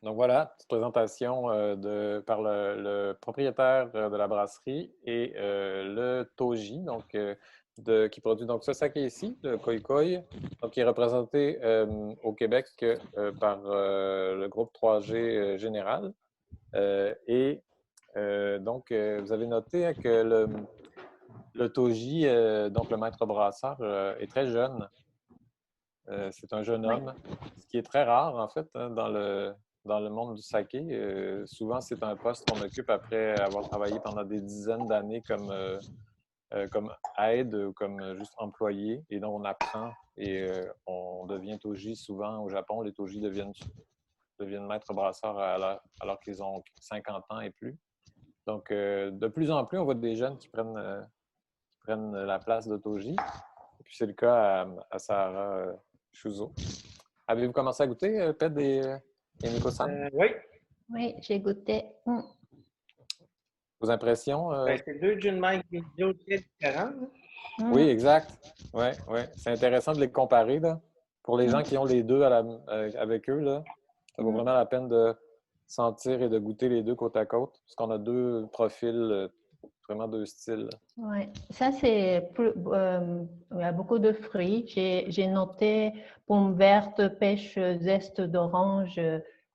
Donc voilà, petite présentation par le propriétaire de la brasserie et le Toji, donc, qui produit donc ce saké ici, le Koikoi, donc, qui est représenté au Québec par le groupe 3G Général. Donc, vous avez noté que le Toji, donc le maître brasseur, est très jeune. C'est un jeune homme, ce qui est très rare, en fait, hein, dans le monde du saké. Souvent, c'est un poste qu'on occupe après avoir travaillé pendant des dizaines d'années comme aide ou comme juste employé. Et donc, on apprend et on devient Toji. Souvent, au Japon, les Toji deviennent maîtres brasseurs alors qu'ils ont 50 ans et plus. Donc, de plus en plus, on voit des jeunes qui prennent la place de Toji. Et puis, c'est le cas à Sahara Shuzo. Avez-vous commencé à goûter, Ped et Miko-san? Oui. Oui, j'ai goûté. Vos impressions? C'est deux Junmai Ginjo très différents. Oui, exact. Ouais. C'est intéressant de les comparer. Là. Pour les gens qui ont les deux avec eux, là, ça vaut vraiment la peine de sentir et de goûter les deux côte à côte, parce qu'on a deux profils, vraiment deux styles. Oui, ça c'est il y a beaucoup de fruits. J'ai noté pommes vertes, pêche, zeste d'orange,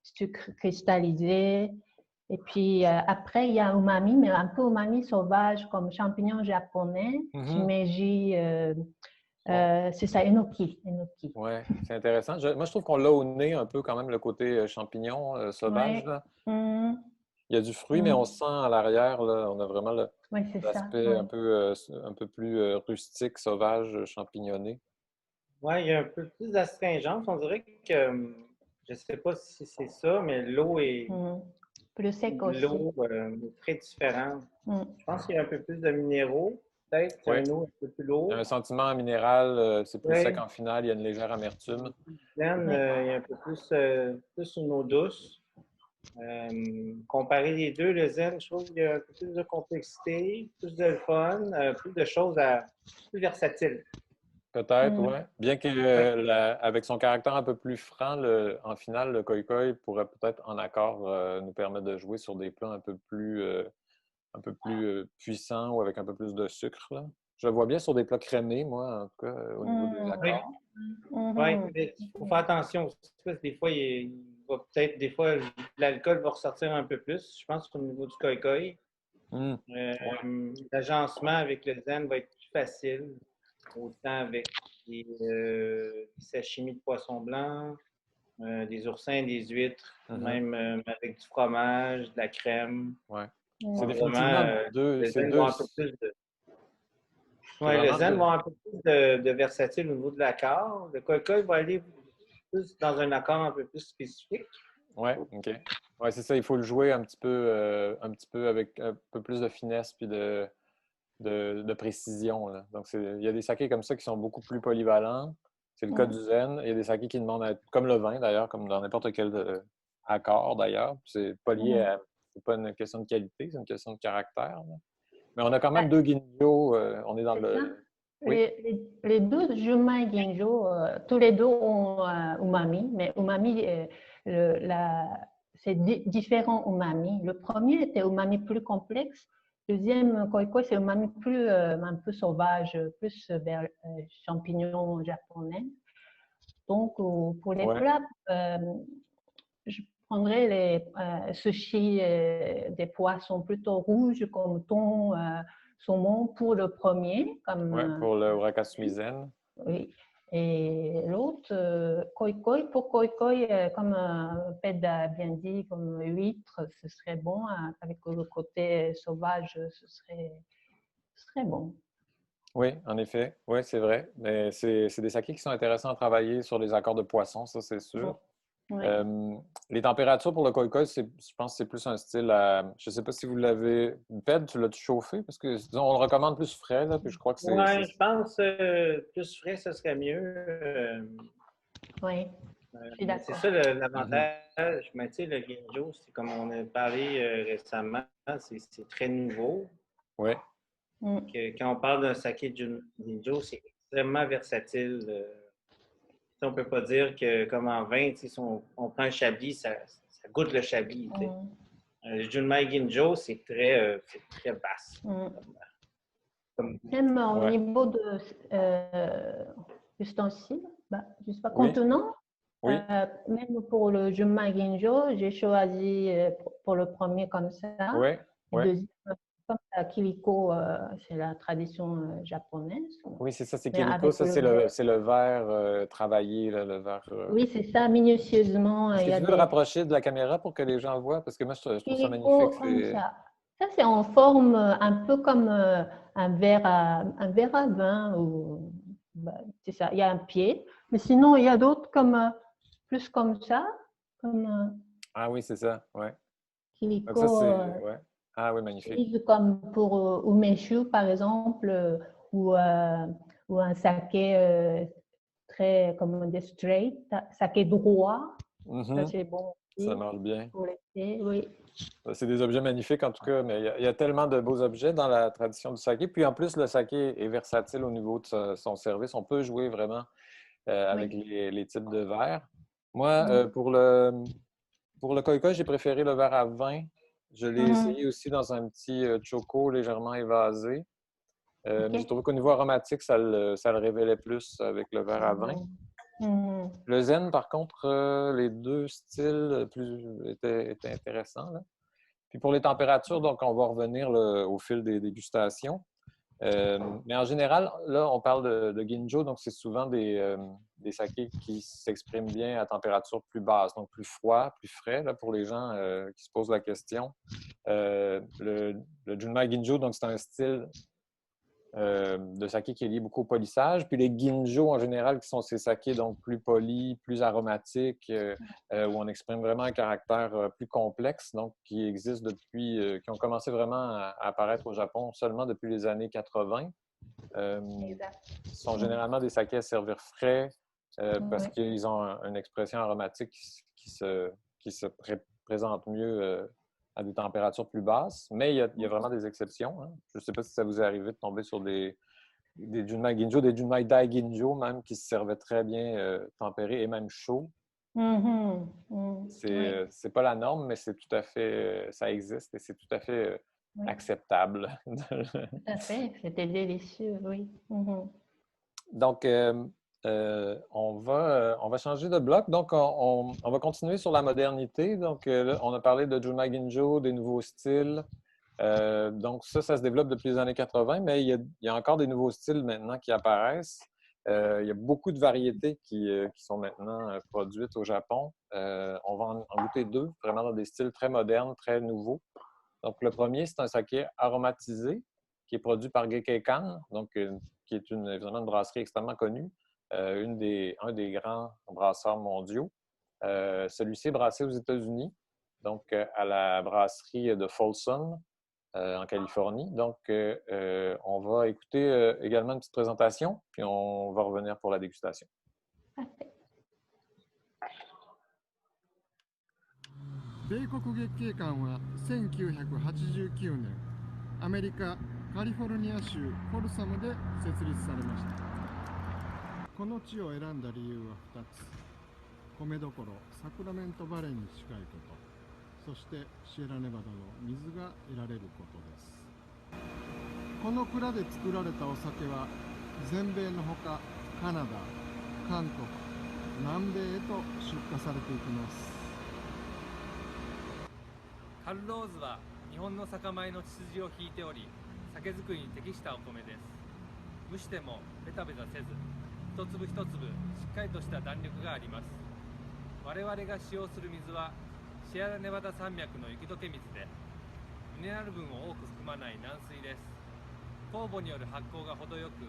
sucre cristallisé. Et puis après, il y a umami, mais un peu umami sauvage comme champignons japonais, shimeji, c'est ça, enoki. Oui, c'est intéressant. Moi, je trouve qu'on l'a au nez un peu quand même, le côté champignon sauvage. Là. Il y a du fruit, mais on sent à l'arrière, là, on a vraiment l'aspect un peu plus rustique, sauvage, champignonné. Oui, il y a un peu plus d'astringence. On dirait que, je ne sais pas si c'est ça, mais l'eau est plus sec aussi. L'eau est très différente. Je pense qu'il y a un peu plus de minéraux. Peut-être c'est une eau un peu plus lourde. Il y a un sentiment minéral, c'est plus sec en finale, il y a une légère amertume. Il y a un peu plus une eau douce. Comparer les deux, le zen, je trouve qu'il y a un peu plus de complexité, plus de fun, plus de choses plus versatiles. Peut-être, oui. Bien qu'avec son caractère un peu plus franc, en finale, le Koikoi pourrait peut-être en accord nous permettre de jouer sur des plats un peu plus puissants ou avec un peu plus de sucre. Là. Je le vois bien sur des plats crémés, moi, en tout cas, au niveau des accords. Oui, il faut faire attention. Des fois, l'alcool va ressortir un peu plus. Je pense qu'au niveau du Koikoi, l'agencement avec le zen va être plus facile. Autant avec des sashimi de poisson blanc, des oursins, des huîtres, même avec du fromage, de la crème. Oui. C'est définitivement le zen va un peu plus le zen va un peu plus de versatile au niveau de l'accord. Le Koikoi va aller plus dans un accord un peu plus spécifique. Oui, OK. Oui, c'est ça. Il faut le jouer un petit peu avec un peu plus de finesse puis de précision. Là. Donc, il y a des sakés comme ça qui sont beaucoup plus polyvalents. C'est le cas du zen. Il y a des sakés qui demandent à être comme le vin, d'ailleurs, comme dans n'importe quel accord, d'ailleurs. C'est pas lié à... C'est pas une question de qualité, c'est une question de caractère. Là. Mais on a quand même deux ginjo. On est dans le... Oui. Les deux Junmai Ginjo, tous les deux ont umami, mais umami, c'est différent umami. Le premier était umami plus complexe. Le deuxième Koikoi, c'est umami plus un peu sauvage, plus vers champignons japonais. Donc, pour les plats, je prendrais les sushis des poissons plutôt rouges comme thon, saumon pour le premier. Pour le urakasumi zen. Oui. Et l'autre, d'autres koi koi. Pour koi koi, comme Ped a bien dit, comme huître, ce serait bon. Avec le côté sauvage, ce serait bon. Oui, en effet. Oui, c'est vrai. Mais c'est des sakés qui sont intéressants à travailler sur les accords de poisson, ça, c'est sûr. Oui. Les températures pour le koi koi, je pense que c'est plus un style à... Je ne sais pas si vous l'avez... Ped, tu l'as-tu chauffé? Parce que, disons, on le recommande plus frais, là, puis je crois que c'est... Oui, je pense plus frais, ce serait mieux. Oui, je suis d'accord. C'est ça l'avantage. Mais tu sais, le ginjo, c'est comme on a parlé récemment, c'est très nouveau. Oui. Quand on parle d'un saké ginjo, c'est extrêmement versatile. On ne peut pas dire que, comme en vin, si on prend un chablis, ça goûte le chablis. Le Junmai Ginjo, c'est très vaste. Même au niveau de ustensiles, je sais pas, contenant, même pour le Junmai Ginjo, j'ai choisi pour le premier comme ça. Le deuxième, comme la Kiliko, c'est la tradition japonaise. Oui, c'est ça, c'est Kiliko, ça c'est le verre travaillé, là, le verre... Oui, c'est ça, minutieusement. Est-ce que tu veux le rapprocher de la caméra pour que les gens le voient? Parce que moi, je trouve ça magnifique. Comme ça. Ça, c'est en forme un peu comme un verre à vin. C'est ça, il y a un pied. Mais sinon, il y a d'autres plus comme ça. Ah oui, c'est ça, oui. Kiliko. Donc ça, ah oui, magnifique. Comme pour umeshu, par exemple, ou un saké très, comment on dit, straight, saké droit. Ça, c'est bon aussi. Ça marche bien. Pour l'été, oui. C'est des objets magnifiques en tout cas, mais il y a tellement de beaux objets dans la tradition du saké. Puis en plus, le saké est versatile au niveau de son service. On peut jouer vraiment avec les types de verres. Moi, pour le koi koi, j'ai préféré le verre à vin. Je l'ai essayé aussi dans un petit choco légèrement évasé. Mais je trouvais qu'au niveau aromatique, ça le révélait plus avec le verre à vin. Le zen, par contre, les deux styles étaient intéressants. Là. Puis pour les températures, donc on va revenir au fil des dégustations. Mais en général, là, on parle de ginjo, donc c'est souvent des sakés qui s'expriment bien à température plus basse, donc plus froid, plus frais, là, pour les gens qui se posent la question. Le Junmai Ginjo, donc c'est un style de saké qui est lié beaucoup au polissage. Puis les ginjo, en général, qui sont ces sakés donc plus polis, plus aromatiques, où on exprime vraiment un caractère plus complexe, donc qui existent depuis, qui ont commencé vraiment à apparaître au Japon seulement depuis les années 80. Ce sont généralement des sakés à servir frais parce qu'ils ont une expression aromatique qui se présente mieux à des températures plus basses, mais il y a vraiment des exceptions. Hein. Je ne sais pas si ça vous est arrivé de tomber sur des Junmai Ginjo, des Junmai Dai Ginjo même, qui se servaient très bien tempérés et même chauds. C'est pas la norme, mais c'est tout à fait, ça existe et c'est tout à fait acceptable. Tout à fait, c'était délicieux, oui. Donc, on va changer de bloc. Donc, on va continuer sur la modernité. Donc, là, on a parlé de Junmai Ginjo, des nouveaux styles. Donc, ça se développe depuis les années 80, mais il y a encore des nouveaux styles maintenant qui apparaissent. Il y a beaucoup de variétés qui sont maintenant produites au Japon. On va en goûter deux, vraiment dans des styles très modernes, très nouveaux. Donc, le premier, c'est un saké aromatisé qui est produit par Gekkeikan, donc qui est évidemment une brasserie extrêmement connue. Un des grands brasseurs mondiaux. Celui-ci est brassé aux États-Unis, donc à la brasserie de Folsom, en Californie. Donc, on va écouter également une petite présentation, puis on va revenir pour la dégustation. Parfait. 米国月経館は1989年アメリカカリフォルニア州フォルサムで設立されました。この地を選んだ理由は2つ。米どころサクラメントバレーに近いこと、そしてシエラネバダの水が得られることです。この蔵で作られたお酒は全米のほかカナダ、韓国、南米へと出荷されていきます。カルローズは日本の酒米の血筋を引いており、酒造りに適したお米です。蒸してもベタベタせず、一粒一粒しっかりとした弾力があります。我々が使用する水はシエラネバダ山脈の雪解け水でミネラル分を多く含まない軟水です。酵母による発酵が程よく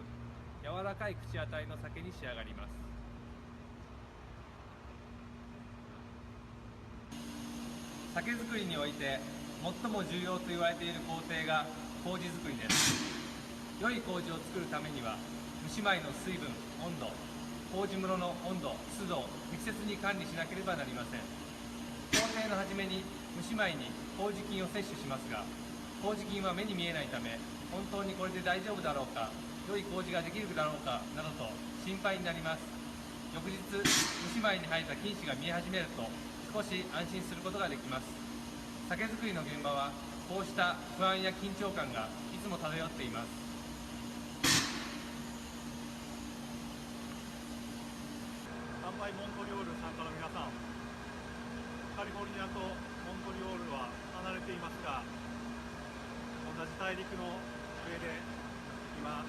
柔らかい口当たりの酒に仕上がります。酒造りにおいて最も重要と言われている工程が麹作りです。良い麹を作るためには蒸し米の水分、温度、麹室の温度、湿度を適切に管理しなければなりません。工程の初めに蒸し米に麹菌を摂取しますが、麹菌は目に見えないため、本当にこれで大丈夫だろうか、良い麹ができるだろうかなどと心配になります。翌日、蒸し米に生えた菌糸が見え始めると少し安心することができます。酒造りの現場はこうした不安や緊張感がいつも漂っています。乾杯モントリオール参加の皆さん、カリフォルニアとモントリオールは離れていますが、同じ大陸の上で今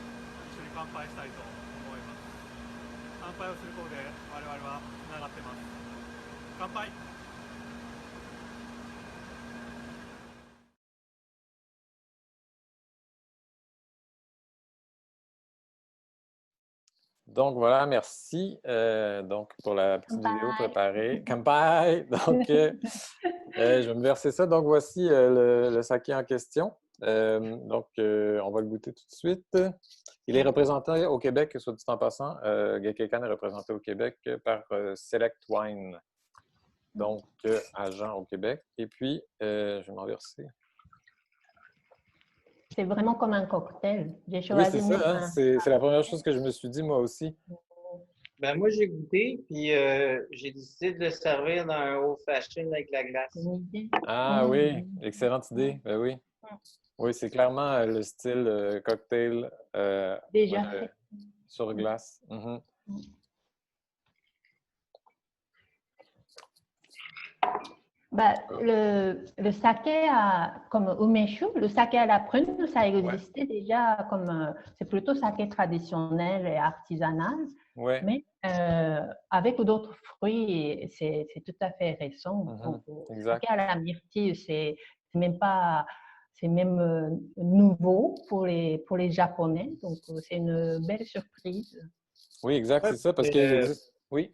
一緒に乾杯したいと思います。乾杯をすることで我々はつながっています。乾杯。Donc voilà, merci donc pour la petite vidéo préparée. Kanpai! Donc, je vais me verser ça. Donc, voici le saké en question. Donc, on va le goûter tout de suite. Il est représenté au Québec, soit dit en passant. Gekkeikan est représenté au Québec par Select Wine, donc agent au Québec. Et puis, je vais m'en verser. C'est vraiment comme un cocktail. Oui, c'est ça. Hein? C'est la première chose que je me suis dit, moi aussi. Ben, moi, j'ai goûté, puis j'ai décidé de le servir dans un old fashion avec la glace. Ah oui, excellente idée. Ben oui. Oui, c'est clairement le style cocktail déjà fait sur glace. Bah, le saké comme umeshu, le saké à la prune, ça existait déjà comme c'est plutôt saké traditionnel et artisanal, mais avec d'autres fruits, c'est tout à fait récent. Donc, le saké à la myrtille, c'est même pas, c'est même nouveau pour les Japonais, donc c'est une belle surprise. Oui, exact, c'est ça, parce qu'il existe. Oui.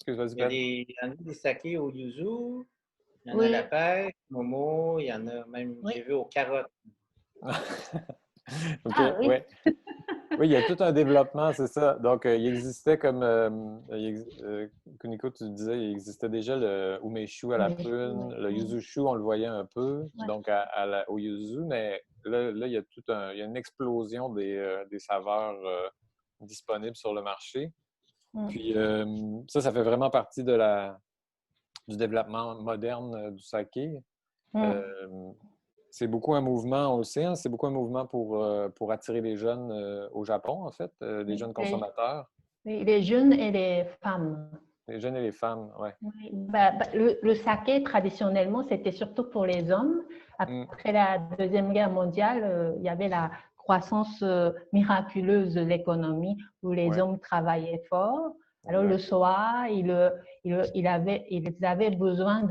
Il y en a des sakés au yuzu, il y en a à la pêche, momo, il y en a même, j'ai vu aux carottes. Oui. Oui, il y a tout un développement, c'est ça. Donc, il existait comme, Kuniko, tu disais, il existait déjà le umeshu à la prune, le yuzushu, on le voyait un peu, donc au yuzu, mais là, il y a il y a une explosion des saveurs disponibles sur le marché. Puis ça fait vraiment partie du développement moderne du saké. C'est beaucoup un mouvement, on le sait, hein, c'est beaucoup un mouvement pour attirer les jeunes au Japon, en fait, les jeunes consommateurs. Oui, les jeunes et les femmes. Les jeunes et les femmes, oui. Le saké, traditionnellement, c'était surtout pour les hommes. Après la Deuxième Guerre mondiale, il y avait la croissance miraculeuse de l'économie où les hommes travaillaient fort. Alors, le soir, ils avaient besoin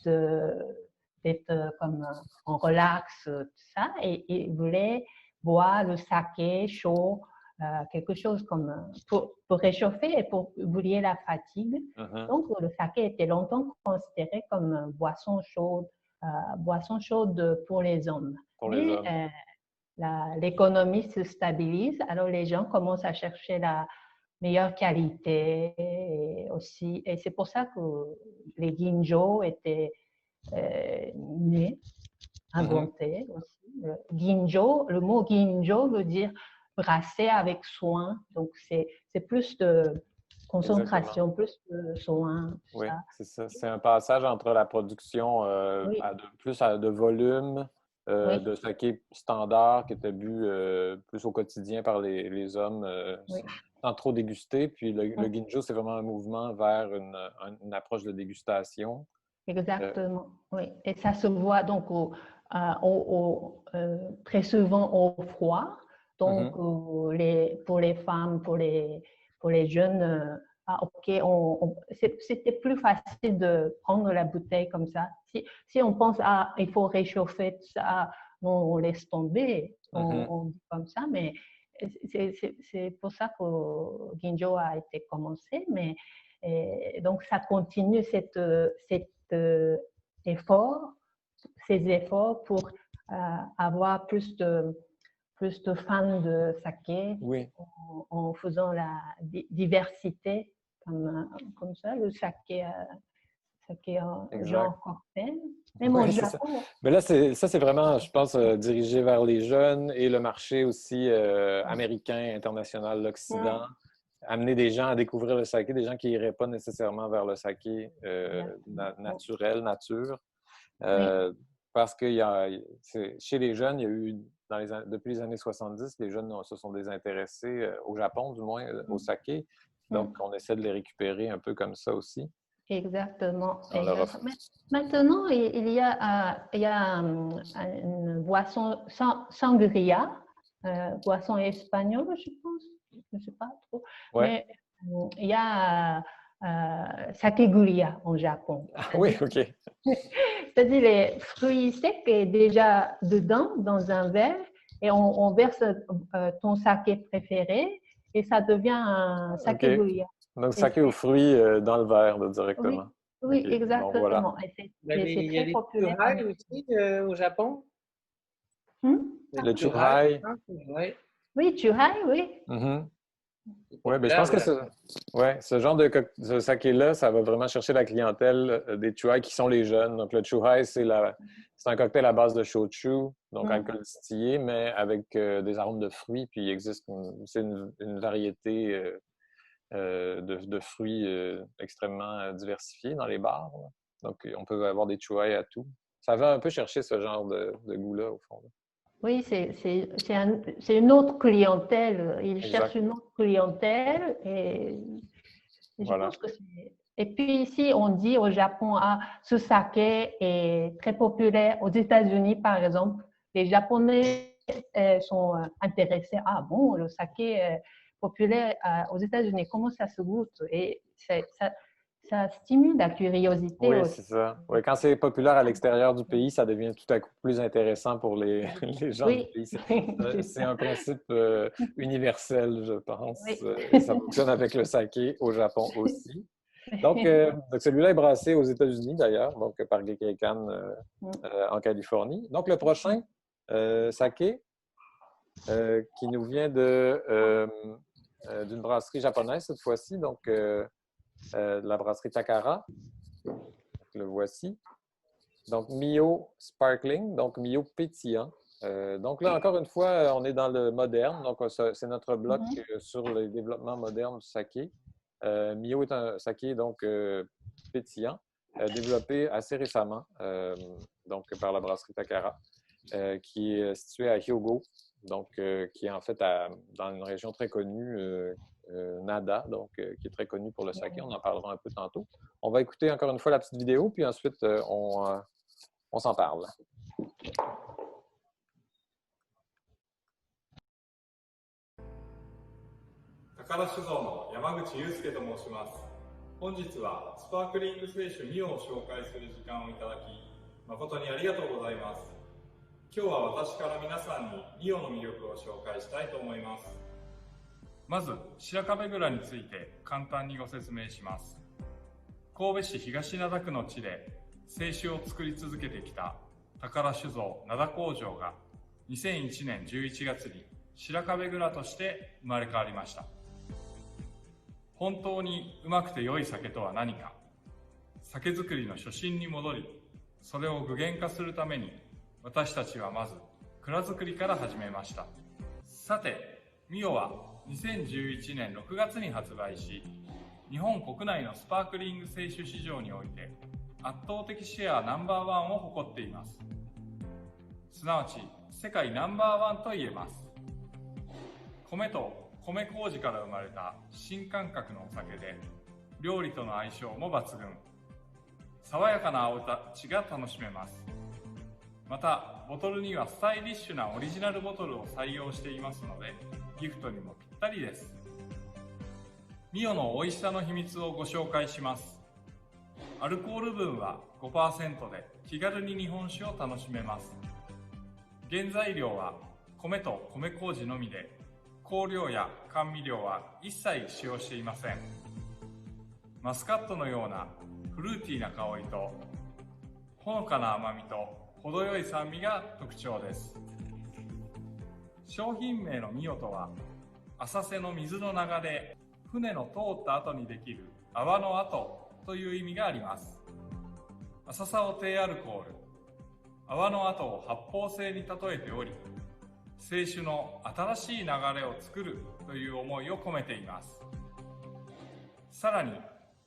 d'être comme en relax, tout ça, et ils voulaient boire le saké chaud, quelque chose comme pour réchauffer et pour oublier la fatigue. Donc, le saké était longtemps considéré comme boisson chaude pour les hommes. Mais l'économie se stabilise, alors les gens commencent à chercher la meilleure qualité aussi. Et c'est pour ça que les ginjo étaient nés, inventés aussi. Le mot ginjo veut dire brasser avec soin. Donc, c'est plus de concentration, plus de soin. Oui, c'est ça. C'est un passage entre la production de volume, de saké standard qui était bu plus au quotidien par les hommes sans trop déguster. Puis le ginjo, c'est vraiment un mouvement vers une approche de dégustation. Exactement, oui. Et ça se voit donc très souvent au froid. Donc, pour les femmes, pour les jeunes, c'était plus facile de prendre la bouteille comme ça. Si on pense, il faut réchauffer ça, on laisse tomber, on dit comme ça, mais c'est pour ça que Ginjo a été commencé. Mais donc, ça continue ces efforts pour avoir plus de fans de saké en faisant la diversité comme ça, le saké genre cocktail. Même au Japon. Mais là, ça, c'est vraiment, je pense, dirigé vers les jeunes et le marché aussi américain, international, l'Occident. Amener des gens à découvrir le saké, des gens qui n'iraient pas nécessairement vers le saké naturel, nature. Parce que chez les jeunes, il y a eu, depuis les années 70, les jeunes se sont désintéressés, au Japon du moins, au saké. Donc, on essaie de les récupérer un peu comme ça aussi. Exactement. Maintenant, il y a une boisson sangria, boisson espagnole, je pense. Je ne sais pas trop. Mais il y a sakeguria en Japon. Oui, OK. C'est-à-dire les fruits secs est déjà dedans, dans un verre, et on verse ton saké préféré, et ça devient un sakeguria. Donc, saké aux fruits dans le verre directement. Oui, exactement. Bon, voilà. Il y a des churrai aussi au Japon. Le churrai. Oui, churrai, oui. Oui, mais je pense que ce genre de saké-là, ça va vraiment chercher la clientèle des churrai qui sont les jeunes. Donc, le churrai, c'est un cocktail à base de shochu, donc alcool distillé, mais avec des arômes de fruits. Puis, il existe une variété de fruits extrêmement diversifiés dans les bars. Là. Donc, on peut avoir des churrai à tout. Ça va un peu chercher ce genre de goût-là, au fond. Là. Oui, c'est une autre clientèle. Ils cherchent une autre clientèle. Et je pense que c'est... Et puis ici, on dit au Japon, ce saké est très populaire. Aux États-Unis, par exemple, les Japonais sont intéressés. Ah bon, le saké est populaire aux États-Unis, comment ça se goûte? Et ça stimule la curiosité aussi. Oui, c'est ça. Oui, quand c'est populaire à l'extérieur du pays, ça devient tout à coup plus intéressant pour les gens du pays. C'est un principe universel, je pense. Ça fonctionne avec le saké au Japon aussi. Donc celui-là est brassé aux États-Unis, d'ailleurs, donc par Gekkeikan en Californie. Donc, le prochain saké qui nous vient d'une brasserie japonaise cette fois-ci, donc la brasserie Takara. Le voici. Donc, Mio Sparkling, donc Mio pétillant. Donc là, encore une fois, on est dans le moderne. Donc, c'est notre bloc sur le développement moderne du saké. Mio est un saké donc pétillant, développé assez récemment donc par la brasserie Takara, qui est située à Hyogo, donc qui est en fait dans une région très connue, Nada, donc qui est très connue pour le saké. On en parlera un peu tantôt. On va écouter encore une fois la petite vidéo, puis ensuite on s'en parle. 宝酒造の山口祐介と申します。本日はスパークリング清酒2を紹介する時間をいただき誠にありがとうございます。今日は私から皆さんにミオの魅力を紹介したいと思います。まず白壁蔵について簡単にご説明します。神戸市東灘区の地で清酒を作り続けてきた宝酒造灘工場が2001年11月に白壁蔵として生まれ変わりました。本当にうまくて良い酒とは何か、酒造りの初心に戻り、それを具現化するために私たちはまず蔵造りから始めました。さて、ミオは2011年6月に発売し、日本国内のスパークリング清酒市場において圧倒的シェアナンバーワンを誇っています。すなわち世界ナンバーワンと言えます。米と米麹から生まれた新感覚のお酒で、料理との相性も抜群。爽やかな青たちが楽しめます。また、ボトルにはスタイリッシュなオリジナルボトルを採用していますので、ギフトにもぴったりです。ミオの美味しさの秘密をご紹介します。アルコール分は 5% で気軽に日本酒を楽しめます。原材料は米と米麹のみで、香料や甘味料は一切使用していません。マスカットのようなフルーティーな香りと、ほのかな甘みと程よい酸味が特徴です。商品名のミオとは、浅瀬の水の流れ、船の通った後にできる泡の跡という意味があります。浅さを低アルコール、泡の跡を発泡性に例えており、清酒の新しい流れを作るという思いを込めています。さらに、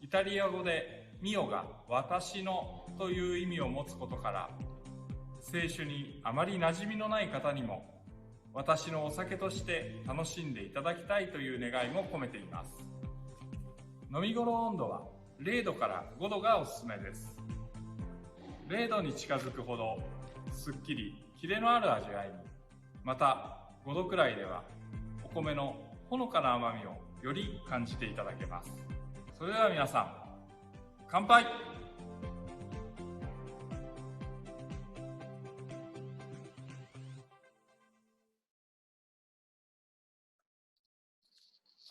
イタリア語でミオが私のという意味を持つことから、清酒にあまり馴染みのない方にも、私のお酒として楽しんでいただきたいという願いも込めています。飲み頃温度は0度から5度がおすすめです。0度に近づくほどすっきりキレのある味わいに、また5度くらいではお米のほのかな甘みをより感じていただけます。それでは皆さん、乾杯。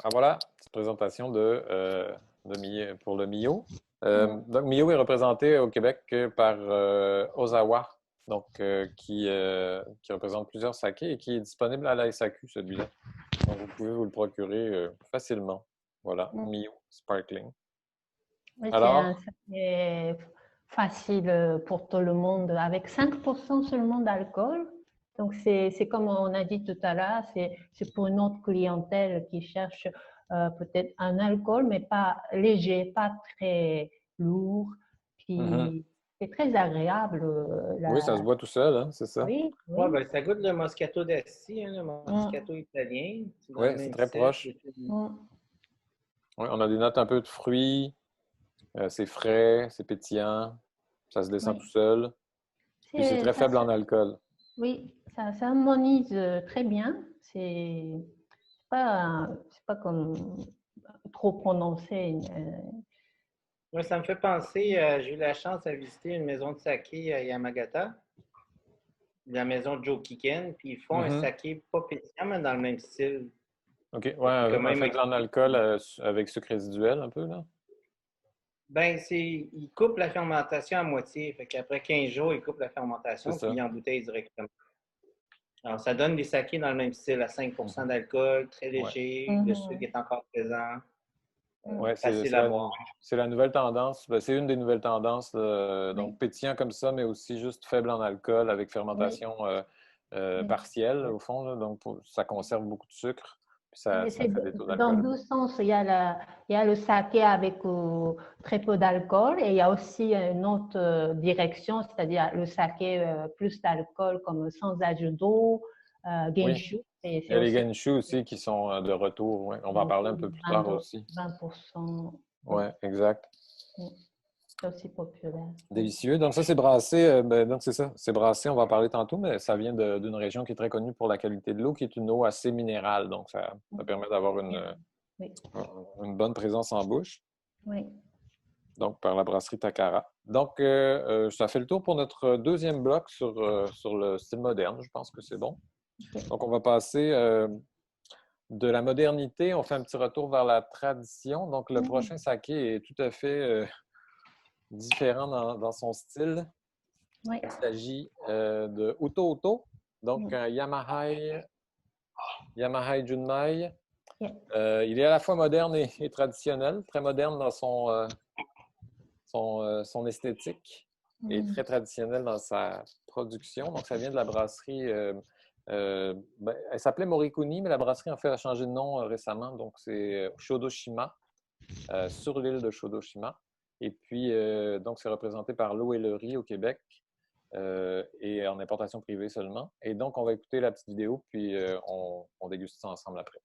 Ah, voilà, petite présentation pour le Mio. Donc, Mio est représenté au Québec par Ozawa, donc, qui représente plusieurs sakés et qui est disponible à la SAQ, celui-là. Donc, vous pouvez vous le procurer facilement. Voilà, Mio Sparkling. Oui, c'est un saké facile pour tout le monde, avec 5% seulement d'alcool. Donc, c'est comme on a dit tout à l'heure, c'est pour une autre clientèle qui cherche peut-être un alcool, mais pas léger, pas très lourd. Puis, c'est très agréable. Oui, ça se boit tout seul, hein, c'est ça? Oui, oui. Ouais, ben, ça goûte le Moscato d'Asti, hein, le Moscato italien. Oui, c'est très proche. Oui, on a des notes un peu de fruits, c'est frais, c'est pétillant, ça se descend tout seul. Puis c'est très faible en alcool. Oui, ça harmonise très bien. C'est pas comme trop prononcé. Ouais, ça me fait penser, j'ai eu la chance de visiter une maison de saké à Yamagata, la maison Joe Kiken, puis ils font un saké pas pétillant, mais dans le même style. OK, ouais, un faible en alcool avec sucre résiduel un peu, là? Ben, ils coupent la fermentation à moitié. Fait qu'après 15 jours, ils coupent la fermentation puis ils embouteillent directement. Alors, ça donne des sakés dans le même style, à 5% d'alcool, très léger, le sucre est encore présent. Ouais, facile à boire. C'est la nouvelle tendance. C'est une des nouvelles tendances. Donc, pétillant comme ça, mais aussi juste faible en alcool avec fermentation partielle, au fond. Là, donc, ça conserve beaucoup de sucre. Ça fait des taux dans deux sens, il y a le saké avec très peu d'alcool et il y a aussi une autre direction, c'est-à-dire le saké plus d'alcool comme sans ajout d'eau, genshu. Oui. Il y a les genshu aussi qui sont de retour. Ouais. On va en parler un peu plus tard aussi. 20%. Oui, exact. C'est aussi populaire. Délicieux. Donc ça, c'est brassé. Donc c'est ça. C'est brassé, on va en parler tantôt, mais ça vient d'une région qui est très connue pour la qualité de l'eau, qui est une eau assez minérale. Donc ça permet d'avoir une bonne présence en bouche. Oui. Donc par la brasserie Takara. Donc ça fait le tour pour notre deuxième bloc sur le style moderne. Je pense que c'est bon. Donc on va passer de la modernité. On fait un petit retour vers la tradition. Donc le prochain saké est tout à fait différent dans son style. Oui. Il s'agit de Uto Uto, donc un Yamahai Junmai. Il est à la fois moderne et traditionnel, très moderne dans son esthétique et très traditionnel dans sa production. Donc ça vient de la brasserie, elle s'appelait Morikuni, mais la brasserie en fait a changé de nom récemment, donc c'est Shodoshima, sur l'île de Shodoshima. Et puis, donc, c'est représenté par L'Eau et le Riz au Québec et en importation privée seulement. Et donc, on va écouter la petite vidéo, puis on déguste ça ensemble après.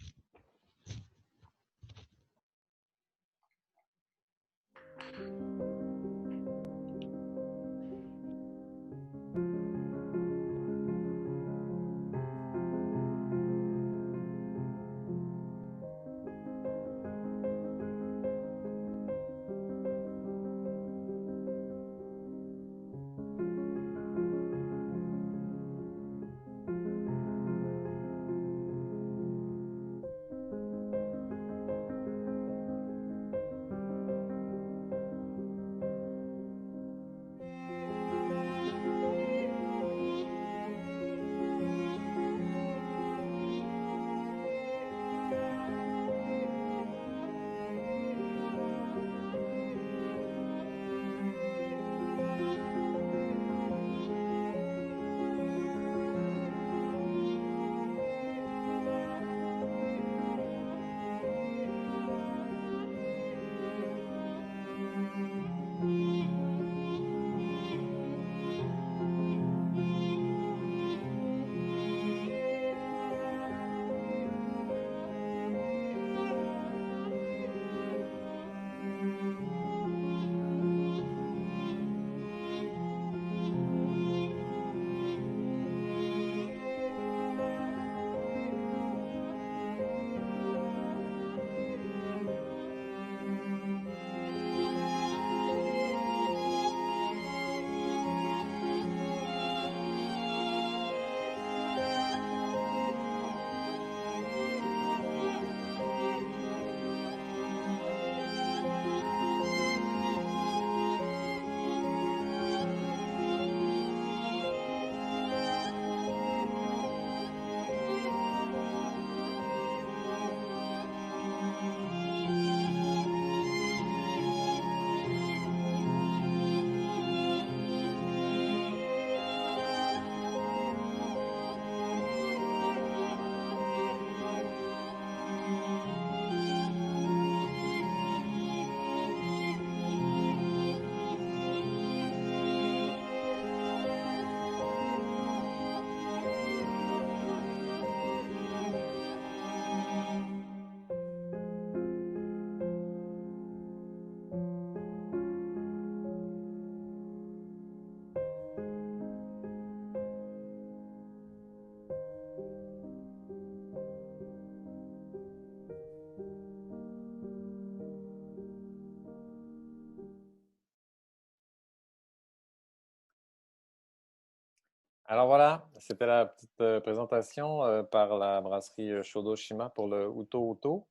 Alors voilà, c'était la petite présentation par la brasserie Shodoshima pour le Uto Uto.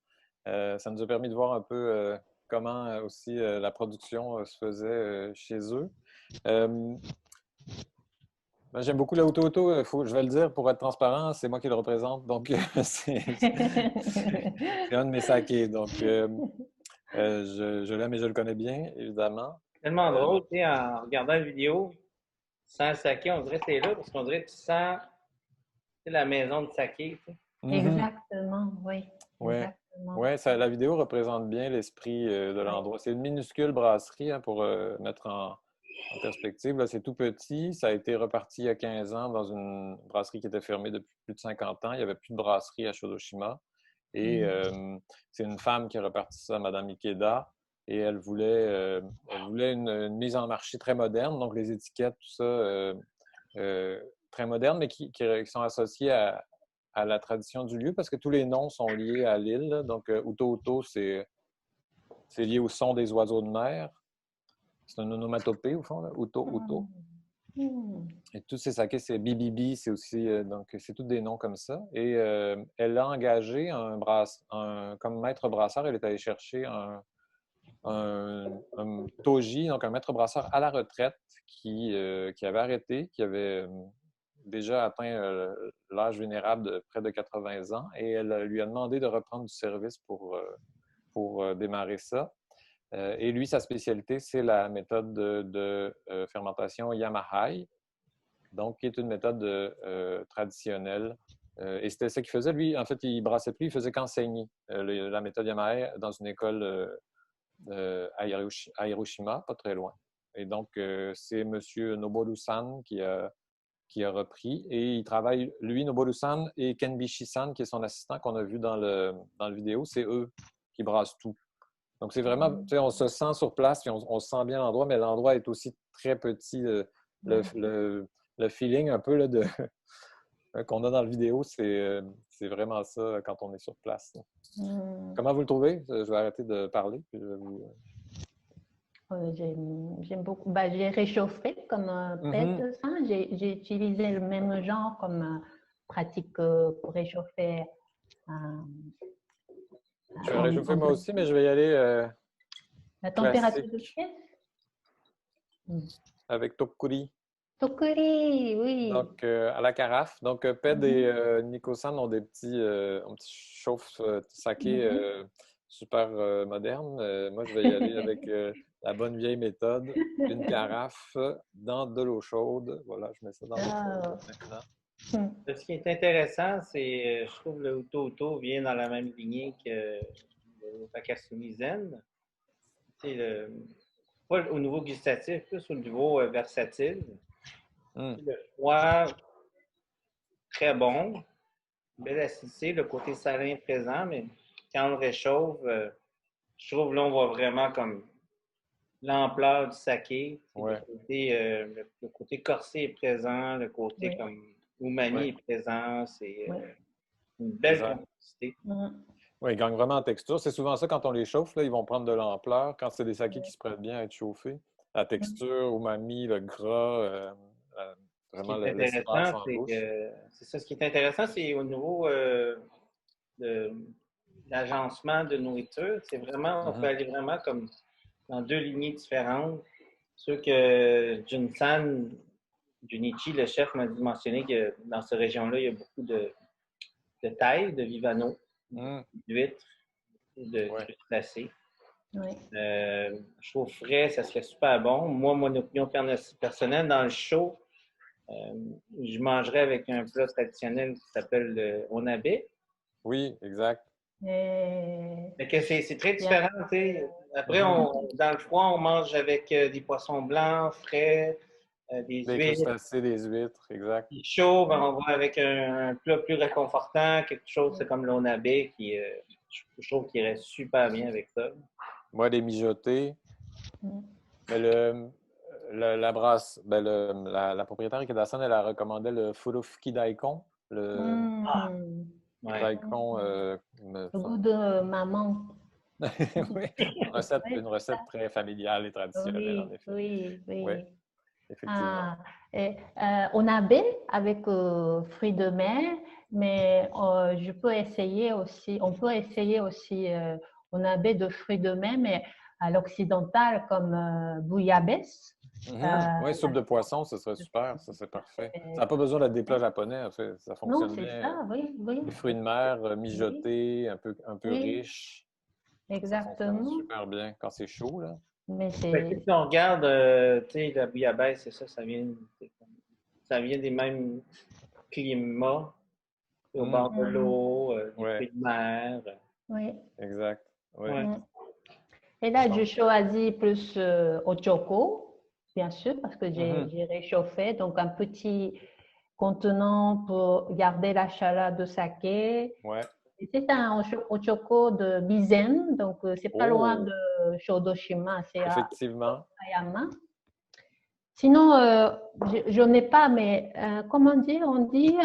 Ça nous a permis de voir un peu comment aussi la production se faisait chez eux. J'aime beaucoup le Uto Uto, je vais le dire pour être transparent, c'est moi qui le représente, donc c'est un de mes sakés. Donc je l'aime et je le connais bien, évidemment. Tellement drôle, tu sais, en regardant la vidéo, sans le saké, on dirait que c'est là, parce qu'on dirait que tu sens la maison de saké. Tu sais. Exactement, oui. Ouais. Ouais, la vidéo représente bien l'esprit de l'endroit. C'est une minuscule brasserie hein, pour mettre en perspective. Là, c'est tout petit. Ça a été reparti il y a 15 ans dans une brasserie qui était fermée depuis plus de 50 ans. Il n'y avait plus de brasserie à Shodoshima. Et c'est une femme qui a reparti ça, Mme Ikeda. Et elle voulait une mise en marché très moderne. Donc, les étiquettes, tout ça, très modernes, mais qui sont associées à la tradition du lieu parce que tous les noms sont liés à l'île. Donc, Uto Uto, c'est lié au son des oiseaux de mer. C'est un onomatopée, au fond, là. Uto Uto. Et tous ces sakés, c'est Bibibi, c'est aussi... donc, c'est tous des noms comme ça. Et elle a engagé comme maître brasseur, elle est allée chercher un toji, donc un maître brasseur à la retraite qui avait arrêté, qui avait déjà atteint l'âge vénérable de près de 80 ans et elle lui a demandé de reprendre du service pour démarrer ça. Et lui, sa spécialité, c'est la méthode de fermentation Yamahai, donc qui est une méthode traditionnelle. Et c'était ce qu'il faisait. Lui, en fait, il brassait plus, il faisait qu'enseigner la méthode Yamahai dans une école à Hiroshima, pas très loin. Et donc, c'est M. Noboru-san qui a repris. Et il travaille, lui, Noboru-san, et Kenbishi-san, qui est son assistant qu'on a vu dans le vidéo, c'est eux qui brassent tout. Donc, c'est vraiment, tu sais, on se sent sur place, puis on sent bien l'endroit, mais l'endroit est aussi très petit. Le feeling un peu là, qu'on a dans la vidéo, c'est vraiment ça quand on est sur place. Comment vous le trouvez? Je vais arrêter de parler, puis je vais vous... J'aime beaucoup. J'ai réchauffé comme pète ça. J'ai utilisé le même genre comme pratique pour réchauffer. Je vais réchauffer moi aussi, mais je vais y aller la température de pièce? Avec Tokuri. Tokuri, oui. Donc, à la carafe. Donc, Ped et Nico-san ont des petits chauffe-saké super modernes. Moi, je vais y aller avec la bonne vieille méthode. Une carafe dans de l'eau chaude. Voilà, je mets ça dans l'eau chaude maintenant. Ce qui est intéressant, c'est, je trouve, le Uto Uto vient dans la même lignée que le Takasumi Zen. Pas au niveau gustatif, plus au niveau versatile. Le froid, très bon. Belle acidité, le côté salin présent, mais quand on le réchauffe, je trouve là, on voit vraiment comme l'ampleur du saké. Ouais. Le côté corsé est présent, le côté comme umami est présent. C'est une belle complexité. Oui, ils gagnent vraiment en texture. C'est souvent ça, quand on les chauffe, là, ils vont prendre de l'ampleur. Quand c'est des sakés qui se prêtent bien à être chauffés, la texture, umami, le gras, vraiment l'espace en bouche. C'est ça. Ce qui est intéressant, c'est au niveau de l'agencement de nourriture. C'est vraiment, on peut aller vraiment comme dans deux lignées différentes. Sûr que Junichi, le chef, m'a mentionné que dans cette région-là, il y a beaucoup de taille, de vivano, d'huîtres, de crustacés. Je trouve frais, ça serait super bon. Moi, mon opinion personnelle, dans le chaud, je mangerais avec un plat traditionnel qui s'appelle le onabe. Oui, exact. C'est très différent. Après, dans le froid, on mange avec des poissons blancs, frais, des huîtres. Crustacés, des huîtres, exact. Puis chaud, on va avec un plat plus réconfortant, quelque chose comme l'onabe qui, je trouve qu'il reste super bien avec ça. Moi, des mijotés. Mais la propriétaire Ikeda-san, elle a recommandé le Furufuki Daikon. Daikon. Le goût de maman. Oui, une recette très familiale et traditionnelle, en effet. Oui. effectivement. Onabe avec fruits de mer, mais on peut essayer aussi onabe de fruits de mer, mais à l'occidental comme bouillabaisse. Oui, soupe de poisson, ce serait super, ça c'est parfait. Ça n'a pas besoin d'être des plats japonais, ça fonctionne Non, c'est bien. ça, oui. Les fruits de mer mijotés, un peu Oui. riches. Exactement. Ça fonctionne super bien quand c'est chaud, là. Mais Si on regarde, tu sais, la bouillabaisse, c'est ça vient des mêmes climats, au bord de l'eau, des fruits de mer. Oui. Exact. Oui. Et là, je choisis plus ochoko, bien sûr, parce que j'ai réchauffé. Donc, un petit contenant pour garder la chaleur de saké. Ouais. C'est un ochoko de Bizen, donc c'est pas loin de Shodoshima, c'est à Ayama. Sinon, je n'ai pas, mais comment dire, on dit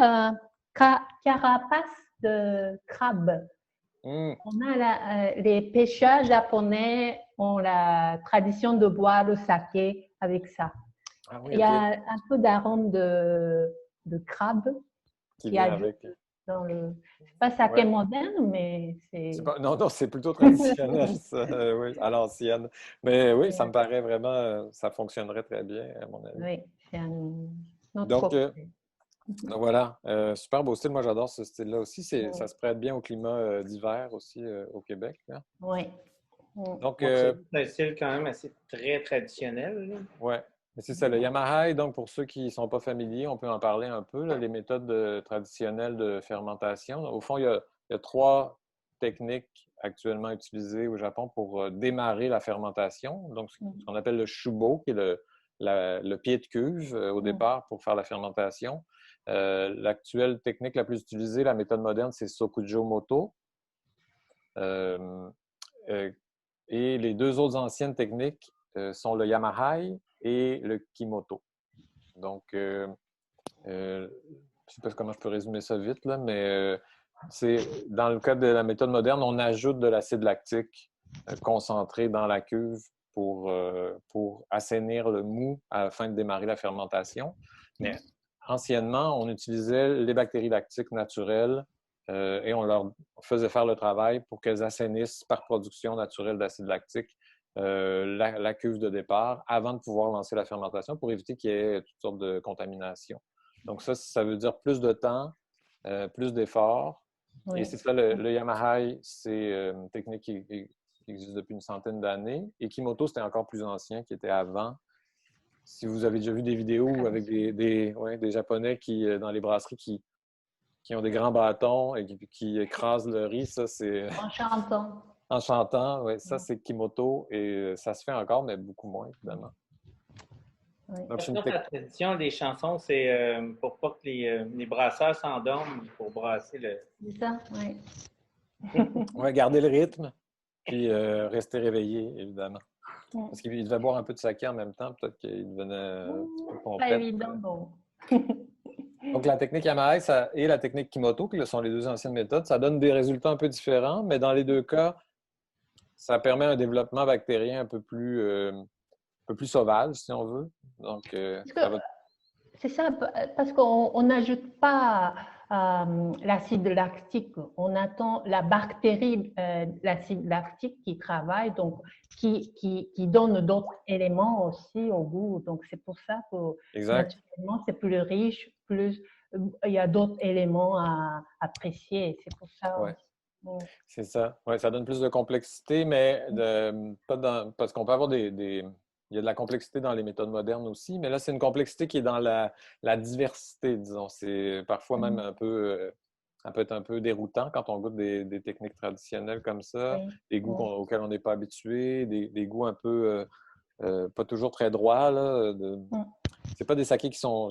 carapace de crabe. On a les pêcheurs japonais ont la tradition de boire le saké avec ça. Ah oui, il y a un peu d'arôme de crabe qui vient avec. Dans le... C'est pas saké moderne, mais c'est... Non, c'est plutôt traditionnel, ça, oui, à l'ancienne. Mais oui, ça me paraît vraiment, ça fonctionnerait très bien, à mon avis. Oui, c'est un autre Donc, voilà, super beau style. Moi, j'adore ce style-là aussi. Ça se prête bien au climat d'hiver aussi au Québec. Là. Oui. Donc, c'est un style quand même assez très traditionnel. Oui. C'est ça, le Yamahai, donc pour ceux qui ne sont pas familiers, on peut en parler un peu, là, les méthodes traditionnelles de fermentation. Au fond, il y a 3 techniques actuellement utilisées au Japon pour démarrer la fermentation. Donc, ce qu'on appelle le shubo, qui est le pied de cuve au départ pour faire la fermentation. L'actuelle technique la plus utilisée, la méthode moderne, c'est Sokujo Moto. Et les 2 autres anciennes techniques sont le Yamahai et le Kimoto. Donc, je ne sais pas comment je peux résumer ça vite, là, mais dans le cas de la méthode moderne, on ajoute de l'acide lactique concentré dans la cuve pour assainir le mou à la fin de démarrer la fermentation. Mais anciennement, on utilisait les bactéries lactiques naturelles et on leur faisait faire le travail pour qu'elles assainissent par production naturelle d'acide lactique la cuve de départ avant de pouvoir lancer la fermentation pour éviter qu'il y ait toutes sortes de contaminations. Donc ça veut dire plus de temps, plus d'efforts. Oui. Et c'est ça, le Yamahai, c'est une technique qui existe depuis une centaine d'années. Et Kimoto, c'était encore plus ancien, qui était avant. Si vous avez déjà vu des vidéos avec des Japonais dans les brasseries qui ont des grands bâtons et qui écrasent le riz, ça c'est... En chantant, oui. Ça, c'est Kimoto et ça se fait encore, mais beaucoup moins, évidemment. Oui. Donc, la tradition des chansons, c'est pour pas que les brasseurs s'endorment, pour brasser le... C'est ça, oui. Oui, garder le rythme, puis rester réveillé, évidemment. Parce qu'il devait boire un peu de saké en même temps, peut-être qu'il devenait un petit peu pompette. Pas évident, bon. Donc, la technique Yamahai et la technique Kimoto, qui sont les 2 anciennes méthodes, ça donne des résultats un peu différents, mais dans les 2 cas, ça permet un développement bactérien un peu plus sauvage, si on veut. Donc, c'est ça, parce qu'on n'ajoute pas l'acide lactique. On attend la bactérie, l'acide lactique qui travaille, donc qui donne d'autres éléments aussi au goût. Donc, c'est pour ça que naturellement, c'est plus riche, plus il y a d'autres éléments à apprécier. C'est pour ça. Ouais. C'est ça. Oui, ça donne plus de complexité, mais parce qu'on peut avoir il y a de la complexité dans les méthodes modernes aussi, mais là, c'est une complexité qui est dans la diversité, disons. C'est parfois même ça peut être un peu déroutant quand on goûte des techniques traditionnelles comme ça, des goûts auxquels on n'est pas habitué, des goûts un peu pas toujours très droits. Là, c'est pas des sakés qui sont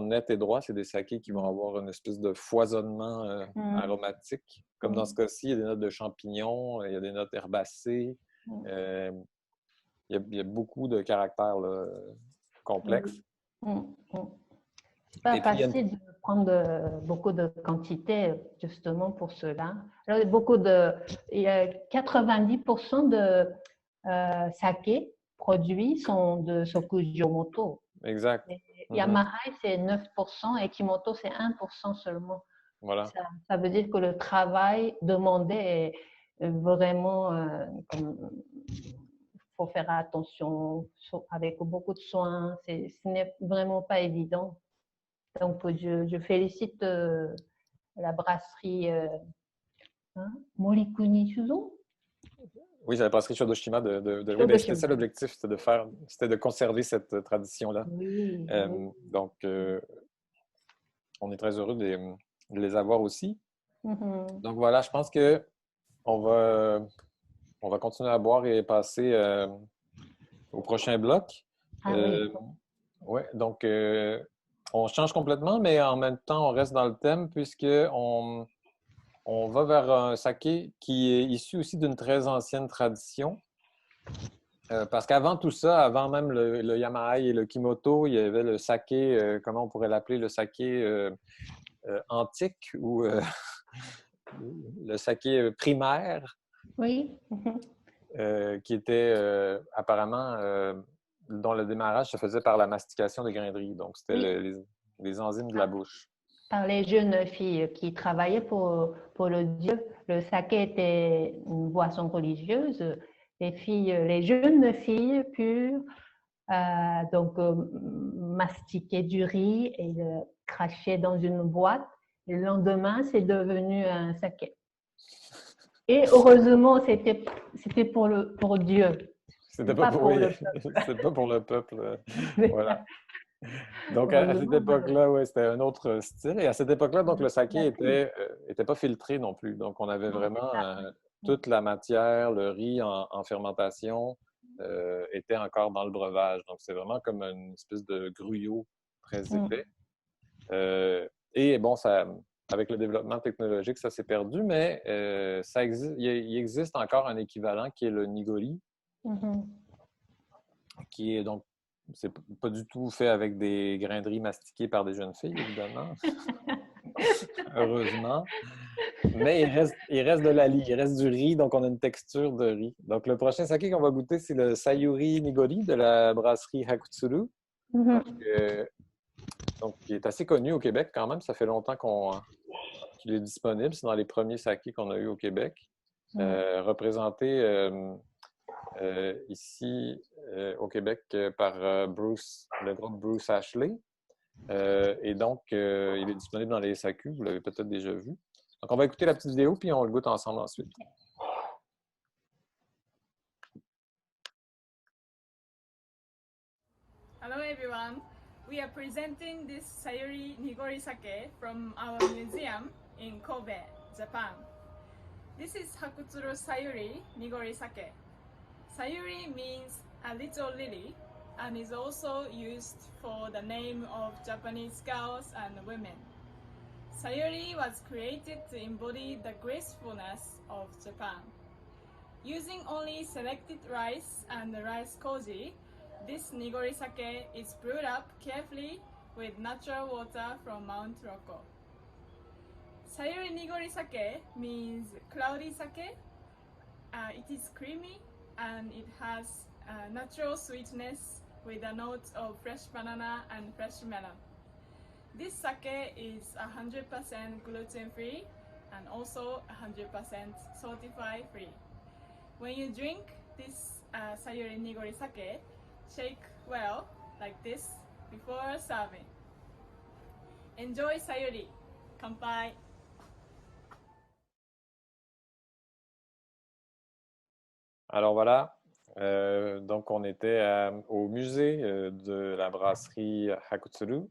nets et droits, c'est des sakés qui vont avoir une espèce de foisonnement aromatique. Comme dans ce cas-ci, il y a des notes de champignons, il y a des notes herbacées. Il y a beaucoup de caractères là, complexes. C'est pas facile de prendre beaucoup de quantité justement pour cela. Alors, il y a 90% de sakés produits sont de Sokujo Moto. exact. Yamaha, c'est 9% et Kimoto, c'est 1% seulement. Voilà. Ça veut dire que le travail demandé est vraiment, il faut faire attention avec beaucoup de soins. Ce n'est vraiment pas évident. Donc, je félicite la brasserie Morikuni Shuzo. Oui, c'est la brasserie Shodoshima oui, ben, c'était ça l'objectif, c'était de conserver cette tradition-là. Oui, Donc, on est très heureux de les avoir aussi. Donc voilà, je pense que on va continuer à boire et passer au prochain bloc. Ouais, donc on change complètement, mais en même temps, on reste dans le thème puisqu'on va vers un saké qui est issu aussi d'une très ancienne tradition. Parce qu'avant tout ça, avant même le Yamaha et le Kimoto, il y avait le saké, comment on pourrait l'appeler, le saké antique ou le saké primaire. Oui. Qui était apparemment, dont le démarrage se faisait par la mastication des grains de riz. Donc, c'était les enzymes de la bouche. Par les jeunes filles qui travaillaient pour le dieu. Le saké était une boisson religieuse. Les jeunes filles purent donc mastiquer du riz et le cracher dans une boîte. Et le lendemain, c'est devenu un saké. Et heureusement, c'était pour Dieu. C'était pas pour le peuple. C'était pas pour le peuple. Voilà. Donc, à cette époque-là, oui, c'était un autre style. Et à cette époque-là, donc, le saké était pas filtré non plus. Donc, on avait vraiment toute la matière, le riz en fermentation était encore dans le breuvage. Donc, c'est vraiment comme une espèce de gruyot très épais. Et bon, avec le développement technologique, ça s'est perdu, mais il existe encore un équivalent qui est le nigori, qui est donc, c'est pas du tout fait avec des grains de riz mastiqués par des jeunes filles, évidemment. Heureusement. Mais il reste de la lie, il reste du riz, donc on a une texture de riz. Donc, le prochain saké qu'on va goûter, c'est le Sayuri Nigori de la brasserie Hakutsuru. Donc, qui est assez connu au Québec quand même. Ça fait longtemps qu'il est disponible. C'est dans les premiers sakés qu'on a eu au Québec. Représenté ici au Québec par le groupe Bruce Ashley. Et donc, il est disponible dans les SAQ. Vous l'avez peut-être déjà vu. Donc, on va écouter la petite vidéo puis on le goûte ensemble ensuite. Hello everyone. We are presenting this Sayuri Nigori Sake from our museum in Kobe, Japan. This is Hakutsuru Sayuri Nigori Sake. Sayuri means a little lily and is also used for the name of Japanese girls and women. Sayuri was created to embody the gracefulness of Japan. Using only selected rice and rice koji, this Nigori Sake is brewed up carefully with natural water from Mount Roko. Sayuri Nigori Sake means cloudy sake. It is creamy and it has natural sweetness with a note of fresh banana and fresh melon. This sake is 100% gluten-free and also 100% certified-free. When you drink this Sayuri Nigori Sake, shake well, like this, before serving. Enjoy Sayuri. Kanpai. Alors voilà, donc on était au musée de la brasserie Hakutsuru,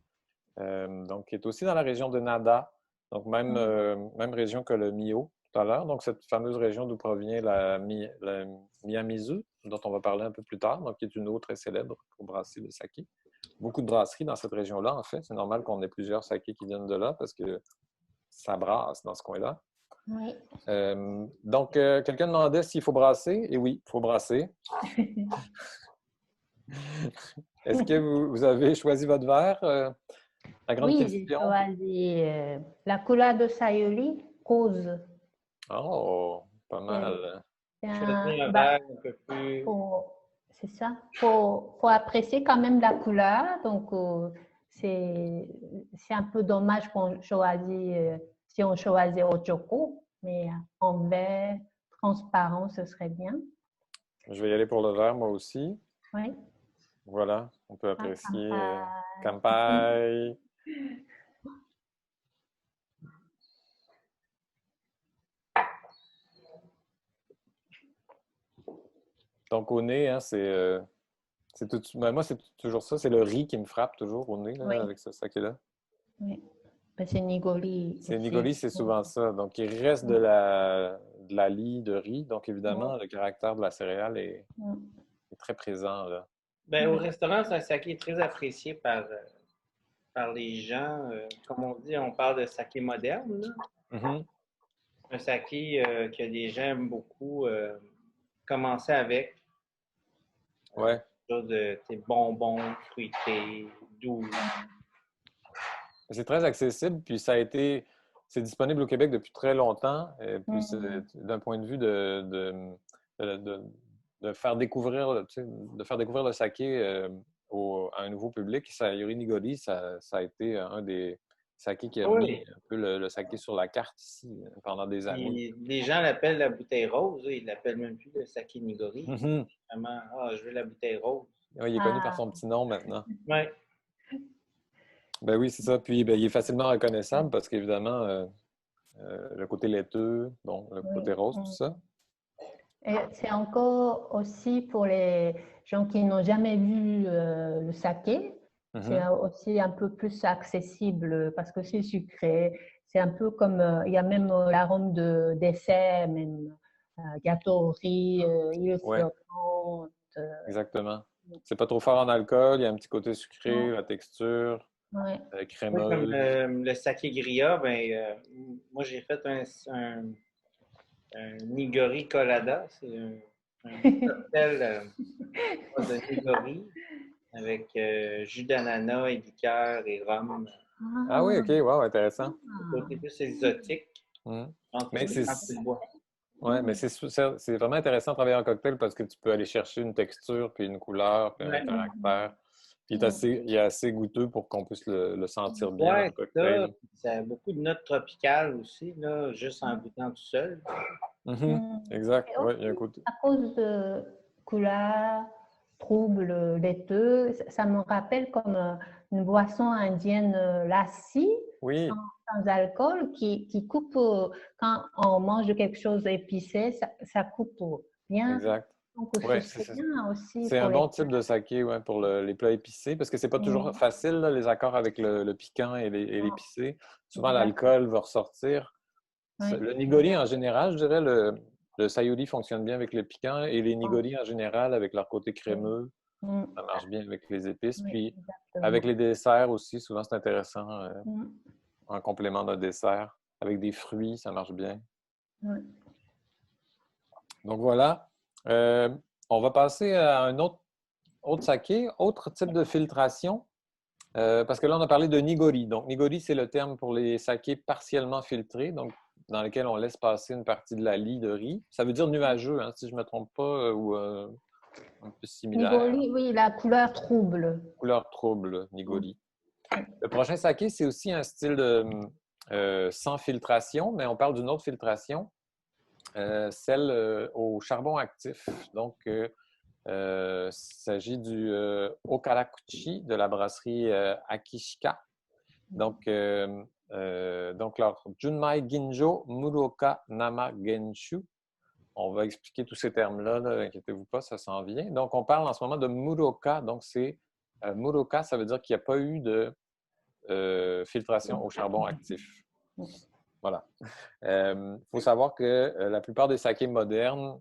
donc qui est aussi dans la région de Nada, donc même région que le Mio tout à l'heure, donc cette fameuse région d'où provient la Miyamizu, dont on va parler un peu plus tard, donc qui est une eau très célèbre pour brasser le saké. Beaucoup de brasseries dans cette région-là, en fait. C'est normal qu'on ait plusieurs sakés qui viennent de là parce que ça brasse dans ce coin-là. Oui. Donc, quelqu'un demandait s'il faut brasser. Et oui, il faut brasser. Est-ce que vous avez choisi votre verre? La grande question. Oui, j'ai choisi la couleur de Sayuri, rose. Oh, pas mal. Choisir un verre un peu plus C'est ça. Faut apprécier quand même la couleur. Donc, c'est un peu dommage qu'on choisit, si on choisit au choco, mais en vert transparent, ce serait bien. Je vais y aller pour le vert, moi aussi. Oui. Voilà, on peut apprécier Kanpai. Donc, au nez, hein, moi, c'est toujours ça. C'est le riz qui me frappe toujours au nez, là, Oui. avec ce saké-là. Oui. Ben, c'est nigori. C'est nigori, c'est souvent ça. Donc, il reste de la lie de riz. Donc, évidemment, le caractère de la céréale est très présent, là. Ben, au restaurant, c'est un saké très apprécié par les gens. Comme on dit, on parle de saké moderne, là. Mm-hmm. Un saké que les gens aiment beaucoup commencer avec. Ouais. Quelque chose de bonbons, fruité, doux. C'est très accessible, puis c'est disponible au Québec depuis très longtemps. Et puis, d'un point de vue de faire découvrir, de faire découvrir le saké à un nouveau public, Sayuri Nigori, ça a été un des sakés qui a mis un peu le saké sur la carte ici pendant des années. Les gens l'appellent la bouteille rose, ils l'appellent même plus le saké Nigori. Mm-hmm. Vraiment, je veux la bouteille rose. Oui, il est connu par son petit nom maintenant. Oui. Ben oui, c'est ça. Puis il est facilement reconnaissable parce qu'évidemment, le côté laiteux, bon, le côté rose, tout ça. Et c'est encore aussi pour les gens qui n'ont jamais vu le saké, c'est aussi un peu plus accessible parce que c'est sucré. C'est un peu comme, il y a même l'arôme de dessert, même gâteau au riz, île flottante. Exactement. C'est pas trop fort en alcool, il y a un petit côté sucré, la texture, crémeuse. Oui, comme le saké grilla, ben, moi j'ai fait un Nigori Colada. C'est un cocktail de Nigori avec jus d'ananas et liqueur et rhum. Ah oui, OK, wow, intéressant. Un côté plus exotique. Mais c'est vraiment intéressant de travailler en cocktail parce que tu peux aller chercher une texture, puis une couleur, puis un caractère. Puis il est assez goûteux pour qu'on puisse le sentir bien dans le cocktail. Ça a beaucoup de notes tropicales aussi, là, juste en goûtant tout seul. Exact, oui, il y a un côté. À cause de couleur trouble, laiteux, ça me rappelle comme une boisson indienne lassi, sans alcool, qui coupe, quand on mange quelque chose épicé, ça coupe bien. Exact. Donc, c'est un bon type de saké pour les plats épicés, parce que c'est pas toujours facile, là, les accords avec le piquant et l'épicé. Souvent, l'alcool va ressortir. Le nigori, en général, je dirais, le sayuri fonctionne bien avec le piquant et les nigori, en général, avec leur côté crémeux, ça marche bien avec les épices. Puis, avec les desserts aussi, souvent, c'est intéressant en complément d'un dessert. Avec des fruits, ça marche bien. Donc, voilà. On va passer à un autre saké, autre type de filtration. Parce que là, on a parlé de nigori. Donc, nigori, c'est le terme pour les sakés partiellement filtrés, donc dans lesquels on laisse passer une partie de la lie de riz. Ça veut dire nuageux, hein, si je ne me trompe pas, ou un peu similaire. Nigori, oui, la couleur trouble. Couleur trouble, nigori. Le prochain saké, c'est aussi un style sans filtration, mais on parle d'une autre filtration, celle au charbon actif. Donc, il s'agit du Okarakuchi de la brasserie Akishika. Donc, leur Junmai Ginjo Muroka Nama Genshu. On va expliquer tous ces termes-là, inquiétez-vous pas, ça s'en vient. Donc, on parle en ce moment de Muroka. Donc, Muroka, ça veut dire qu'il n'y a pas eu de filtration au charbon actif. Voilà. Faut savoir que la plupart des sakés modernes,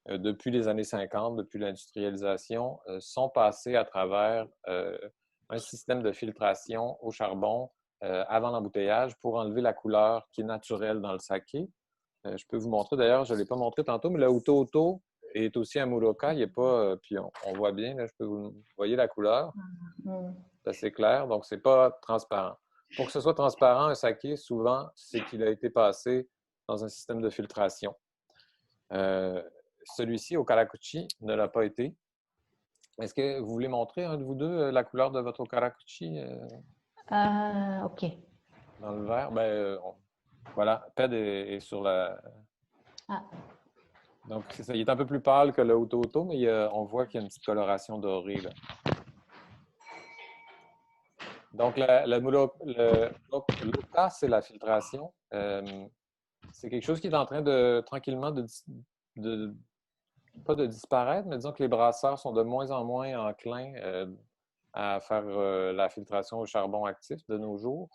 depuis les années 50, depuis l'industrialisation, sont passés à travers un système de filtration au charbon avant l'embouteillage pour enlever la couleur qui est naturelle dans le saké. Je peux vous montrer, d'ailleurs, je ne l'ai pas montré tantôt, mais le Uto est aussi un Muroka. Il n'est pas, puis on voit bien, là, vous voyez la couleur. C'est assez clair, donc ce n'est pas transparent. Pour que ce soit transparent, un saké, souvent, c'est qu'il a été passé dans un système de filtration. Celui-ci, au Karakuchi, ne l'a pas été. Est-ce que vous voulez montrer, un de vous deux, la couleur de votre Okarakuchi OK. dans le verre? Voilà, Ped est sur la... Ah. Donc, c'est ça. Il est un peu plus pâle que le Uto-Uto, mais on voit qu'il y a une petite coloration dorée, là. Donc, l'OCA, c'est la filtration. C'est quelque chose qui est en train de, tranquillement, pas de disparaître, mais disons que les brasseurs sont de moins en moins enclins à faire la filtration au charbon actif de nos jours.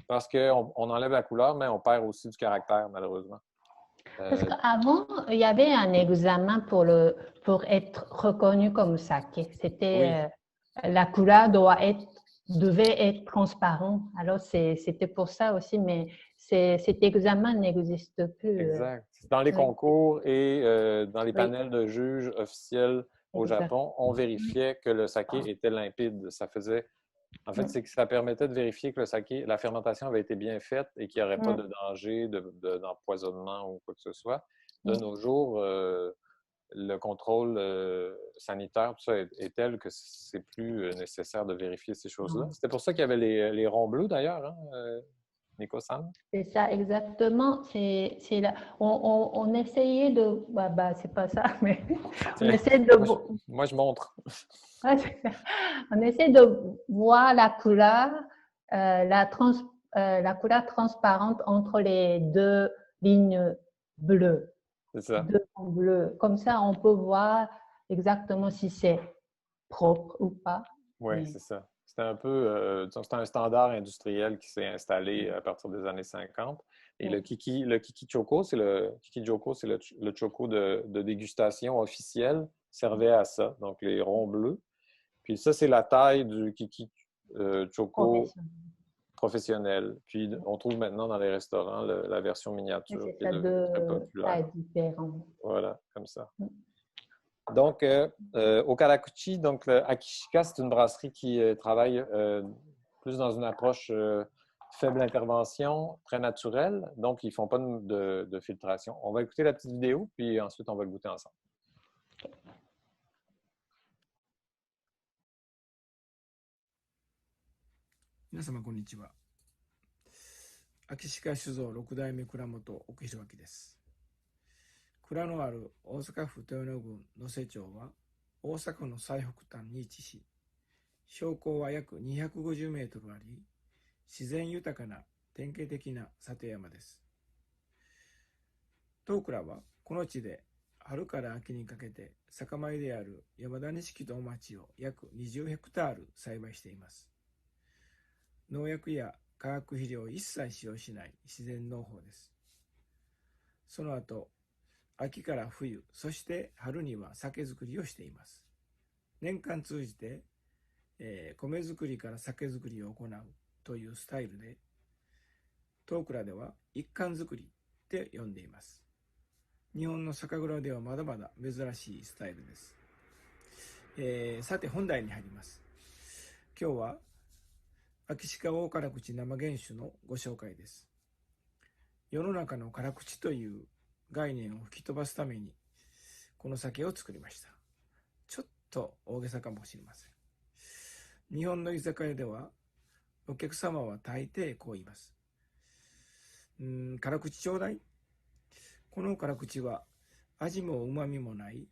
Parce qu'on enlève la couleur, mais on perd aussi du caractère, malheureusement. Parce qu'avant, il y avait un examen pour être reconnu comme saké. C'était la couleur devait être transparente. Alors, c'était pour ça aussi, mais cet examen n'existe plus. Exact. Dans les concours et dans les panels de juges officiels au Japon, on vérifiait que le saké était limpide. Ça faisait... En fait, c'est que ça permettait de vérifier que le saké, la fermentation avait été bien faite et qu'il n'y aurait pas de danger d'empoisonnement ou quoi que ce soit. De nos jours, le contrôle sanitaire, tout ça est tel que c'est plus nécessaire de vérifier ces choses-là. C'était pour ça qu'il y avait les ronds bleus, d'ailleurs, hein, Nico-san? C'est ça, exactement. On essayait de... c'est pas ça, mais on essaie de... Moi, je montre. On essaie de voir la couleur, la couleur transparente entre les deux lignes bleues. C'est ça. Deux ronds bleus. Comme ça, on peut voir exactement si c'est propre ou pas. Oui, c'est ça. C'était un peu, c'est un standard industriel qui s'est installé à partir des années 50. Et le Kiki Choco, c'est le choco de dégustation officiel, servait à ça. Donc, les ronds bleus. Puis ça, c'est la taille du Kiki Choco professionnel. Puis on trouve maintenant dans les restaurants la version miniature qui est devenue très populaire. Voilà, comme ça. Donc, Okarakuchi, donc le Akishika, c'est une brasserie qui travaille plus dans une approche faible intervention, très naturelle. Donc, ils ne font pas de filtration. On va écouter la petite vidéo, puis ensuite, on va le goûter ensemble. 皆様こんにちは。秋鹿酒造6代目蔵元奥弘明です。蔵のある大阪府豊野郡能勢町は大阪の最北端に位置し、標高は約250メートルあり、自然豊かな典型的な里山です。当蔵はこの地で春から秋にかけて酒米である山田錦とお町を約20ヘクタール栽培しています。農薬や化学肥料を一切使用しない自然農法です。その後、秋から冬、そして春には酒造りをしています。年間通じて、米作りから酒造りを行うというスタイルで、当蔵では一貫作りって呼んでいます。日本の酒蔵ではまだまだ珍しいスタイルです。さて本題に入ります。今日は秋鹿大辛口生原酒のご紹介です。世の中の辛口という概念を吹き飛ばすためにこの酒を作りました。ちょっと大げさかもしれません。日本の居酒屋ではお客様は大抵こう言います。辛口ちょうだい。この辛口は味も旨味もない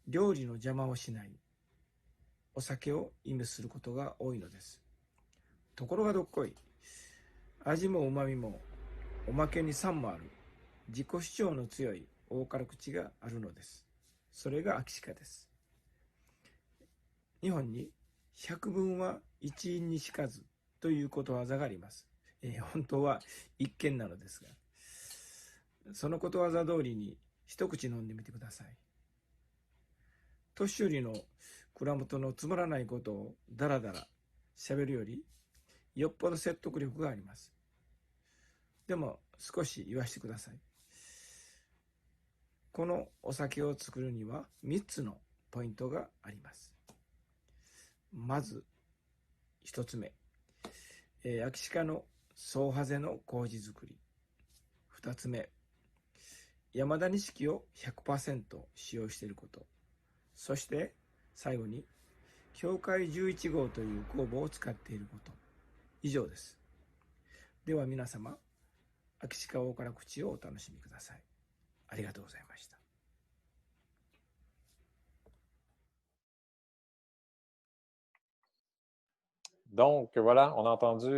料理の邪魔をしないお酒を意味することが多いのです。ところがどっこい、味も旨味もおまけに酸もある自己主張の強い大辛口があるのです。それが秋鹿です。日本に百聞は一因にしかずということわざがあります。本当は一見なのですが、そのことわざ通りに一口飲んでみてください。年寄りの蔵元のつまらないことをだらだら喋るよりよっぽど説得力があります。でも少し言わせてください。このお酒を作るには3つのポイントがあります。まず1つ目、秋鹿の総ハゼの麹作り。2つ目、山田錦を 100% 使用していること。そして最後に境界11号という酵母を使っていること。以上です。では皆様、秋鹿大辛口をお楽しみください。ありがとうございました。Donc, voilà, on a entendu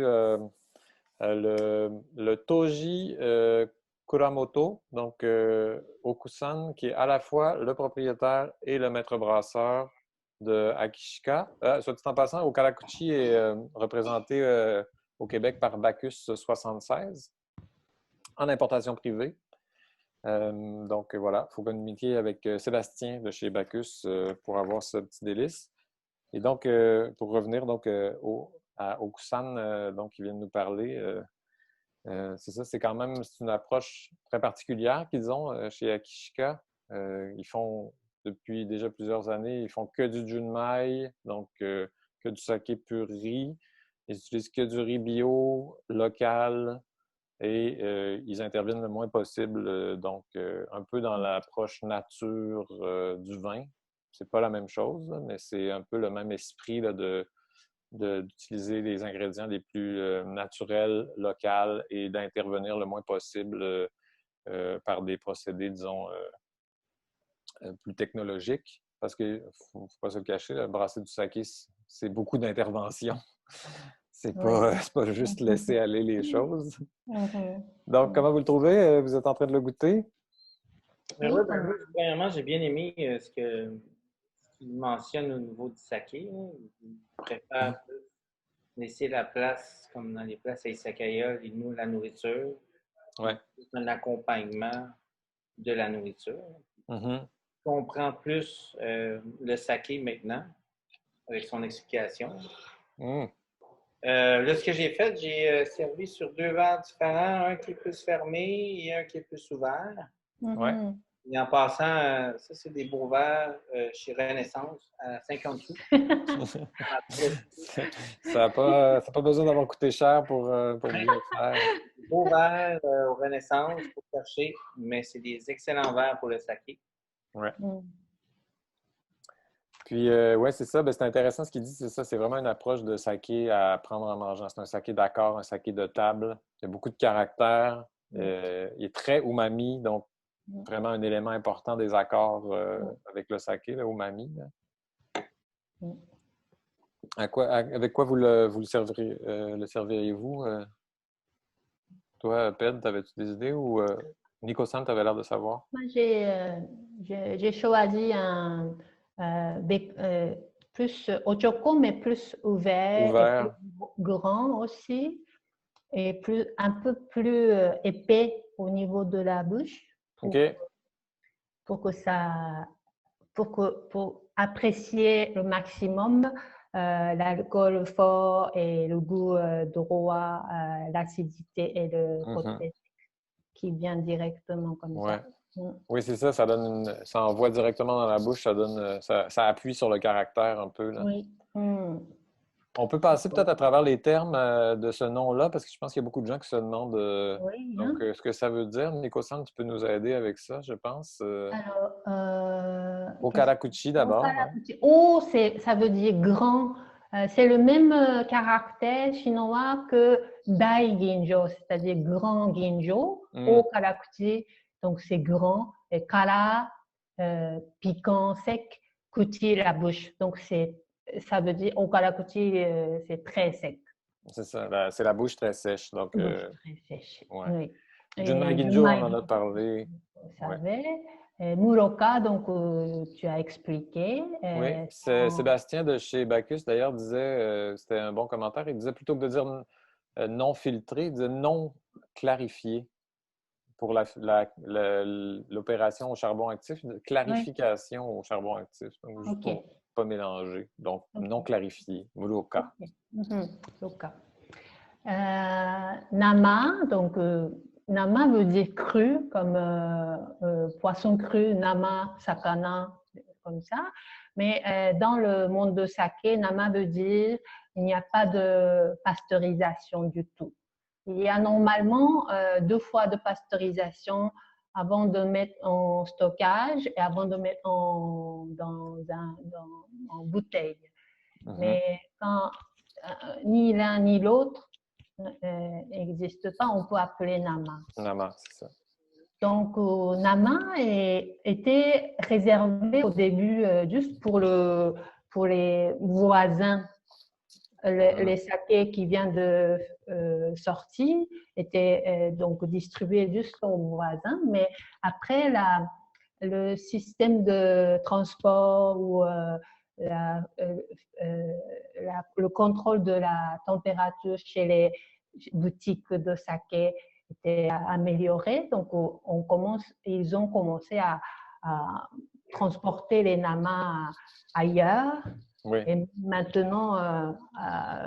le Toji Kuramoto, donc Okusan, qui est à la fois le propriétaire et le maître brasseur de Akishika. Soit dit en passant, Okarakuchi est représenté au Québec par Bacchus 76 en importation privée. Donc, voilà, il faut communiquer avec Sébastien de chez Bacchus pour avoir ce petit délice. Et donc, pour revenir donc, à Okusan, donc, qui vient de nous parler, c'est ça, c'est quand même une approche très particulière qu'ils ont chez Akishika. Ils font, depuis déjà plusieurs années, ils font que du junmai, donc que du saké pur riz. Ils utilisent que du riz bio, local, et ils interviennent le moins possible, donc un peu dans l'approche nature du vin. C'est pas la même chose, là, mais c'est un peu le même esprit là, d'utiliser les ingrédients les plus naturels, locaux et d'intervenir le moins possible par des procédés, disons, plus technologiques. Parce qu'il ne faut pas se le cacher, là, brasser du saké, c'est beaucoup d'intervention. C'est pas juste laisser aller les choses. Donc, comment vous le trouvez? Vous êtes en train de le goûter? Oui, premièrement, j'ai bien aimé ce qu'il mentionne au niveau du saké. Il préfère laisser la place, comme dans les places à izakaya, nous, la nourriture. Ouais. C'est un accompagnement de la nourriture. On comprend plus le saké maintenant, avec son explication. Là, ce que j'ai fait, j'ai servi sur 2 verres différents, un qui est plus fermé et un qui est plus ouvert. Ouais. Et en passant, ça, c'est des beaux verres chez Renaissance à 50 sous. Ça n'a pas besoin d'avoir coûté cher pour bien le faire. Des beaux verres au Renaissance pour chercher, mais c'est des excellents verres pour le saké. Ouais. Puis, ouais, c'est ça. C'est intéressant ce qu'il dit, c'est ça. C'est vraiment une approche de saké à prendre en mangeant. C'est un saké d'accord, un saké de table. Il y a beaucoup de caractère. Il est très umami, donc vraiment un élément important des accords avec le saké, le umami. Avec quoi vous le serviriez-vous? Toi, Ped, avais-tu des idées ou Nico-san, tu avais l'air de savoir? Moi, j'ai choisi un plus ochoko, mais plus ouvert. Et plus grand aussi, et un peu plus épais au niveau de la bouche. Pour apprécier le maximum l'alcool fort et le goût droit, l'acidité et le côté qui vient directement comme ça. Oui, c'est ça. Ça envoie directement dans la bouche. Ça appuie sur le caractère un peu. Là. Oui. On peut passer peut-être à travers les termes de ce nom-là, parce que je pense qu'il y a beaucoup de gens qui se demandent donc, ce que ça veut dire. Nico-san, tu peux nous aider avec ça, je pense. Alors, Okarakuchi d'abord. Ça veut dire grand. C'est le même caractère chinois que Dai Ginjo, c'est-à-dire grand Ginjo. Okarakuchi, donc c'est grand. Et Kara, piquant, sec. Kuchi, la bouche. Donc ça veut dire Okarakuchi, c'est très sec. C'est ça, c'est la bouche très sèche. Donc, bouche très sèche. Oui. Junmai Ginjo, on en a parlé. Vous savez. Muroka, donc tu as expliqué. Oui, Sébastien de chez Bacchus, d'ailleurs, disait, c'était un bon commentaire, il disait plutôt que de dire non filtré, il disait non clarifié pour l'opération au charbon actif, clarification au charbon actif. Donc, juste pour pas mélanger. Donc, non clarifié, Muroka. Muroka. Nama, donc nama veut dire cru, comme poisson cru, nama, sakana, comme ça. Mais dans le monde de saké, nama veut dire il n'y a pas de pasteurisation du tout. Il y a normalement 2 fois de pasteurisation avant de mettre en stockage et avant de mettre en bouteille. Mais quand ni l'un ni l'autre n'existe pas, on peut appeler nama. Nama, c'est ça. Donc, nama était réservé au début juste pour les voisins. Les sakés qui viennent de sortir étaient donc distribués juste aux voisins, mais après le système de transport ou le contrôle de la température chez les boutiques de saké était amélioré, donc ils ont commencé à transporter les namas ailleurs. Oui. Et maintenant,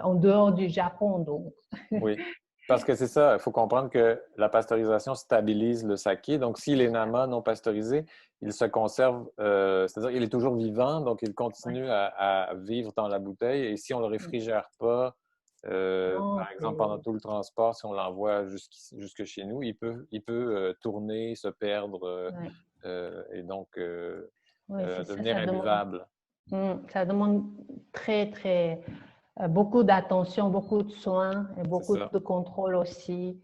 en dehors du Japon, donc. Oui, parce que c'est ça, il faut comprendre que la pasteurisation stabilise le saké. Donc, si les namas non pasteurisés, il se conserve, c'est-à-dire qu'il est toujours vivant, donc il continue à vivre dans la bouteille. Et si on ne le réfrigère pas, par exemple, pendant tout le transport, si on l'envoie jusque chez nous, il peut tourner, se perdre et donc devenir imbuvable. Ça demande beaucoup d'attention, beaucoup de soins et beaucoup de contrôle aussi.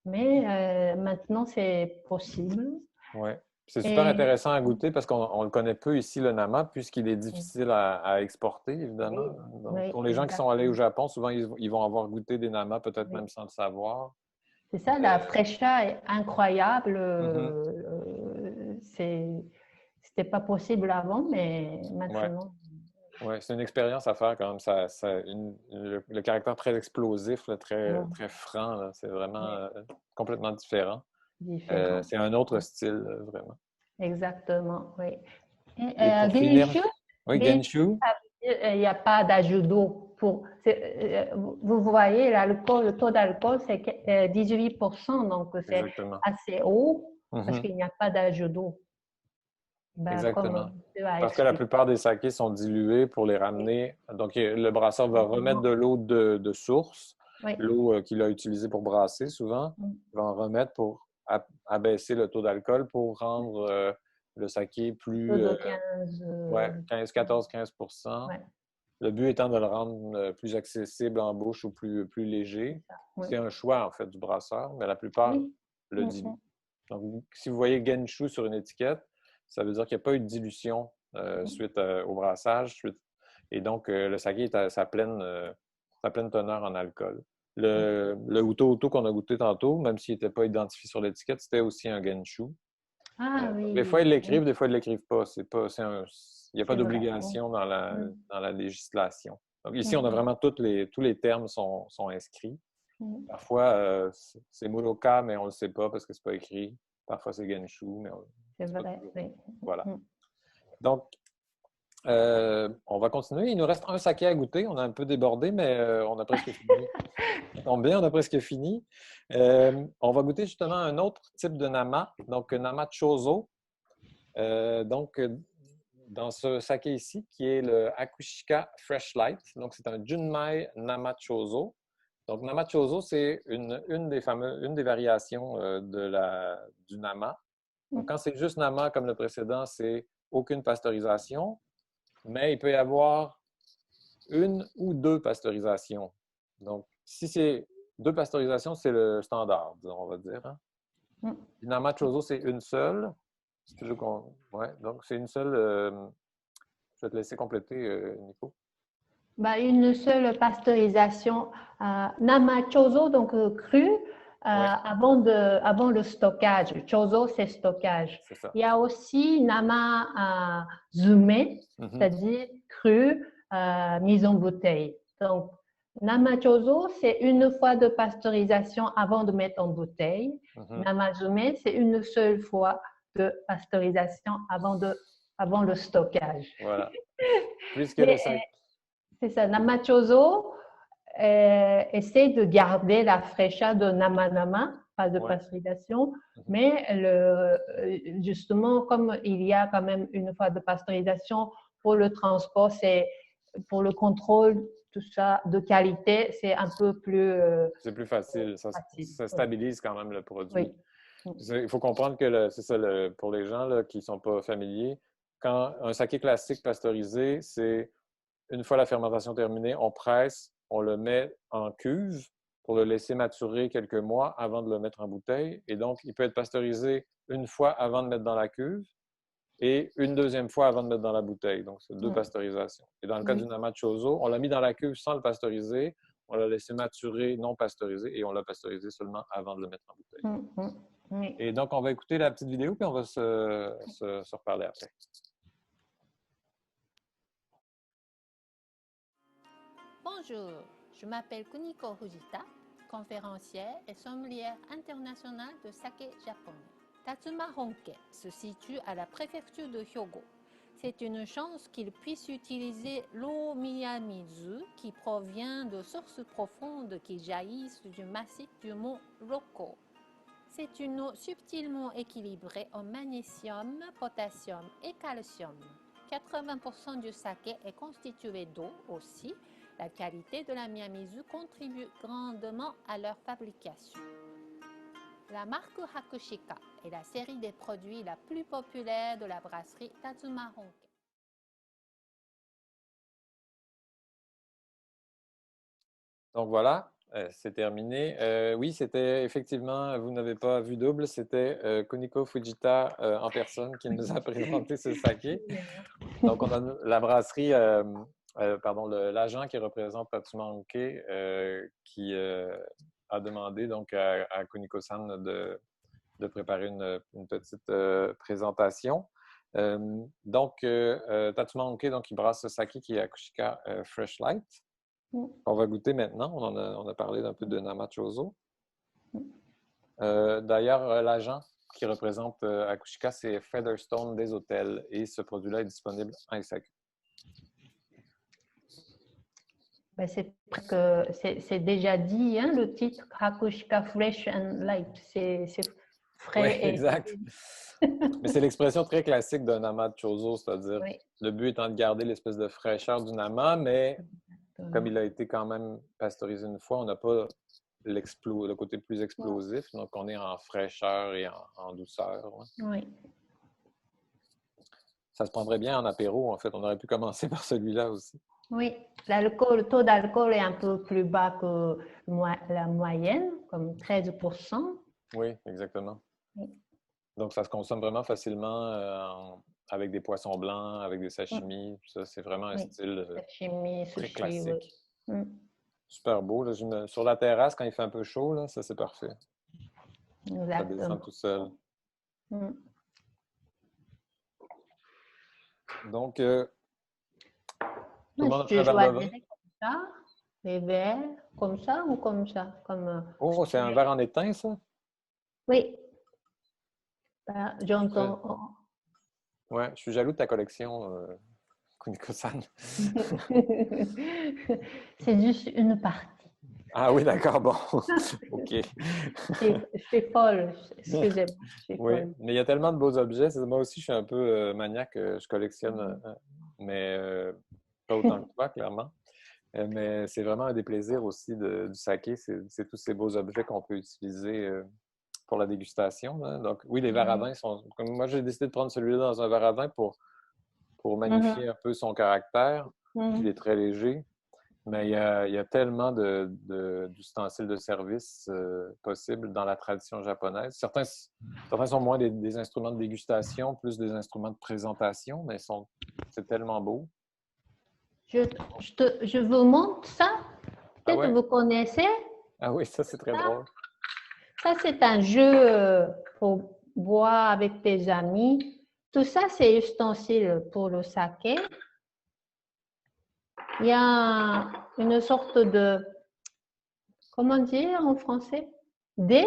Mais maintenant, c'est possible. Oui. C'est super intéressant à goûter parce qu'on le connaît peu ici, le nama, puisqu'il est difficile à exporter, évidemment. Donc, pour les gens qui sont allés au Japon, souvent, ils vont avoir goûté des namas, peut-être même sans le savoir. C'est ça, la fraîcheur est incroyable. C'était pas possible avant, mais maintenant... Oui, c'est une expérience à faire quand même. Le caractère très explosif, là, très franc, c'est vraiment complètement différent. C'est un autre style, vraiment. Exactement, oui. Genshu? Oui, Genshu. Il n'y a pas d'ajout d'eau. Vous voyez, le taux d'alcool, c'est 18%, donc c'est assez haut parce qu'il n'y a pas d'ajout d'eau. Exactement. Parce que la plupart des sakés sont dilués pour les ramener. Donc, le brasseur va remettre de l'eau de source, l'eau qu'il a utilisée pour brasser souvent. Il va en remettre pour abaisser le taux d'alcool pour rendre le saké plus... 14-15%. Le but étant de le rendre plus accessible en bouche ou plus léger. C'est un choix, en fait, du brasseur, mais la plupart le diluent. Donc, si vous voyez Genshu sur une étiquette, ça veut dire qu'il n'y a pas eu de dilution suite au brassage. Et donc, le saké est à sa pleine teneur en alcool. Le Uto qu'on a goûté tantôt, même s'il n'était pas identifié sur l'étiquette, c'était aussi un Genshu. Des fois, ils l'écrivent, des fois, ils ne l'écrivent pas. Il n'y a pas d'obligation dans la législation. Donc, ici, on a vraiment tous les termes sont inscrits. Parfois, c'est Muroka, mais on ne le sait pas parce que ce n'est pas écrit. Parfois, c'est Genshu, mais c'est vrai, oui. Voilà. Donc, on va continuer. Il nous reste un saké à goûter. On a un peu débordé, mais on a presque fini. Ça tombe bien, on a presque fini. On va goûter justement un autre type de nama, donc nama chozo. Donc, dans ce saké ici, qui est le Akushika Fresh Light. Donc, c'est un Junmai nama chozo. Donc, nama chozo, c'est une des variations du nama. Donc, quand c'est juste nama comme le précédent, c'est aucune pasteurisation, mais il peut y avoir une ou deux pasteurisations. Donc, si c'est 2 pasteurisations, c'est le standard, on va dire. Hein? Nama chozo, c'est une seule. Donc, c'est une seule. Je vais te laisser compléter, Nico. Une seule pasteurisation. Nama chozo, donc cru. Avant le stockage. Chozo, c'est stockage. Il y a aussi nama zume, c'est-à-dire cru, mise en bouteille. Donc, nama chozo, c'est une fois de pasteurisation avant de mettre en bouteille. Nama zume, c'est une seule fois de pasteurisation avant le stockage. Voilà. C'est ça. Nama chozo essaie de garder la fraîcheur de nama, pas de pasteurisation, mais justement, comme il y a quand même une fois de pasteurisation pour le transport, pour le contrôle, tout ça, de qualité, c'est un peu plus... c'est plus facile. Ça stabilise quand même le produit. Il faut comprendre que c'est ça, pour les gens là, qui ne sont pas familiers, quand un saké classique pasteurisé, c'est une fois la fermentation terminée, on presse, on le met en cuve pour le laisser maturer quelques mois avant de le mettre en bouteille. Et donc, il peut être pasteurisé une fois avant de mettre dans la cuve et une deuxième fois avant de mettre dans la bouteille. Donc, c'est 2 pasteurisations. Et dans le cas du Namachozo, on l'a mis dans la cuve sans le pasteuriser, on l'a laissé maturer non pasteurisé et on l'a pasteurisé seulement avant de le mettre en bouteille. Et donc, on va écouter la petite vidéo puis on va se reparler après. Bonjour, je m'appelle Kuniko Fujita, conférencière et sommelière internationale de saké japonais. Tatsuma Honke se situe à la préfecture de Hyogo. C'est une chance qu'il puisse utiliser l'eau Miyamizu qui provient de sources profondes qui jaillissent du massif du mont Rokko. C'est une eau subtilement équilibrée en magnésium, potassium et calcium. 80% du saké est constitué d'eau aussi. La qualité de la Miyamizu contribue grandement à leur fabrication. La marque Hakushika est la série des produits la plus populaire de la brasserie Tatsuma Honke. Donc voilà, c'est terminé. Oui, c'était effectivement, vous n'avez pas vu double, c'était Kuniko Fujita en personne qui nous a présenté ce saké. Donc on a la brasserie, l'agent qui représente Tatsuma Honke qui a demandé donc à Kuniko-san de préparer une petite présentation. Donc, Tatsuma Honke, donc, il brasse ce saké qui est Hakushika Fresh Light. On va goûter maintenant. On a parlé d'un peu de Namachozo. D'ailleurs, l'agent qui représente Hakushika, c'est Featherstone des Hôtels. Et ce produit-là est disponible en SAQ. Ben, c'est déjà dit, hein, le titre Hakushika Fresh and Light. C'est frais. Oui, exact. Mais c'est l'expression très classique d'un Namachozo, c'est-à-dire le but étant de garder l'espèce de fraîcheur du Nama, mais comme il a été quand même pasteurisé une fois, on n'a pas le côté plus explosif, donc on est en fraîcheur et en douceur. Oui. Ça se prendrait bien en apéro, en fait. On aurait pu commencer par celui-là aussi. Oui, le taux d'alcool est un peu plus bas que la moyenne, comme 13%. Oui, exactement. Oui. Donc, ça se consomme vraiment facilement avec des poissons blancs, avec des sashimi. Ça, c'est vraiment un style sashimi, très sushi, classique. Super beau. Là, sur la terrasse, quand il fait un peu chaud, là, ça, c'est parfait. Exactement. Ça descend tout seul. Donc, tout le monde a pris un verre de vin. Comme ça, les verres, comme ça ou comme ça? Oh, c'est un verre en étain, ça? Oui. Ben, j'entends. Ouais, je suis jaloux de ta collection, Kuniko-san. C'est juste une partie. Ah oui, d'accord, bon. OK. Je suis folle, excusez-moi. Oui, mais il y a tellement de beaux objets. Moi aussi, je suis un peu maniaque. Je collectionne, mais pas autant que toi, clairement. Mais c'est vraiment un des plaisirs aussi du saké. C'est tous ces beaux objets qu'on peut utiliser pour la dégustation. Hein. Donc, oui, les verres à vin sont... Comme moi, j'ai décidé de prendre celui-là dans un verre à vin pour magnifier un peu son caractère. Il est très léger. Mais il y a tellement d'ustensiles de service possibles dans la tradition japonaise. Certains sont moins des instruments de dégustation, plus des instruments de présentation, mais c'est tellement beau. Je vous montre ça. Peut-être que vous connaissez. Ah oui, ça, c'est très drôle. Ça, c'est un jeu pour boire avec tes amis. Tout ça, c'est ustensile pour le saké. Il y a une sorte de, comment dire en français? Dé?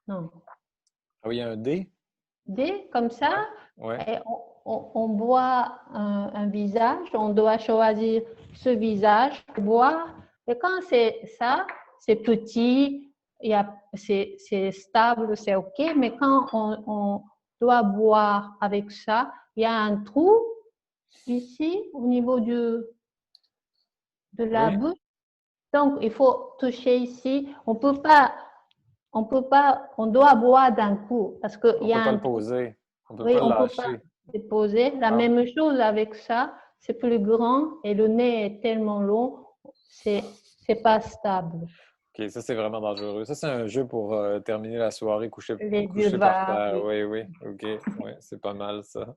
Non. Ah oui, il y a un dé? Dé, comme ça. Ouais. Et on boit un visage, on doit choisir ce visage pour boire. Et quand c'est ça, c'est petit, c'est stable, c'est OK. Mais quand on doit boire avec ça, il y a un trou ici au niveau de la bouche. Donc, il faut toucher ici. On doit boire d'un coup parce que il y a un... On ne peut pas le poser. On ne peut pas le lâcher. Déposer. La même chose avec ça, c'est plus grand et le nez est tellement long, c'est pas stable. OK, ça, c'est vraiment dangereux. Ça, c'est un jeu pour terminer la soirée couché Les par buvards, terre. oui. Oui, oui. OK. Oui, c'est pas mal, ça.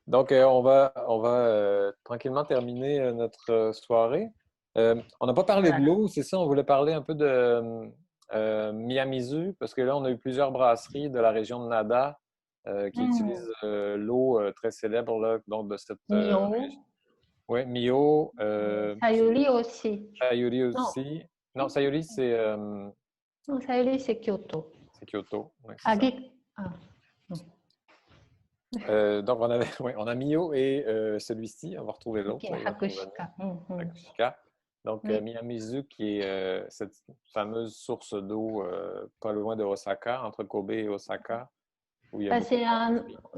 Donc, on va tranquillement terminer notre soirée. On n'a pas parlé de l'eau, c'est ça? On voulait parler un peu de Miyamizu, parce que là, on a eu plusieurs brasseries de la région de Nada qui utilisent l'eau très célèbre là, donc de cette Mio. région. Oui, Mio. Sayuri aussi. Sayuri Non. aussi. Non, Sayuri, c'est Non, Sayuri, c'est Kyoto. c'est Kyoto. Oui, c'est ça. Ah. Donc, on a Mio et celui-ci. On va retrouver l'autre. Ok, Hakushika. Hakushika. Donc, Oui. Miyamizu, qui est cette fameuse source d'eau pas loin de Osaka, entre Kobe et Osaka. Où il y a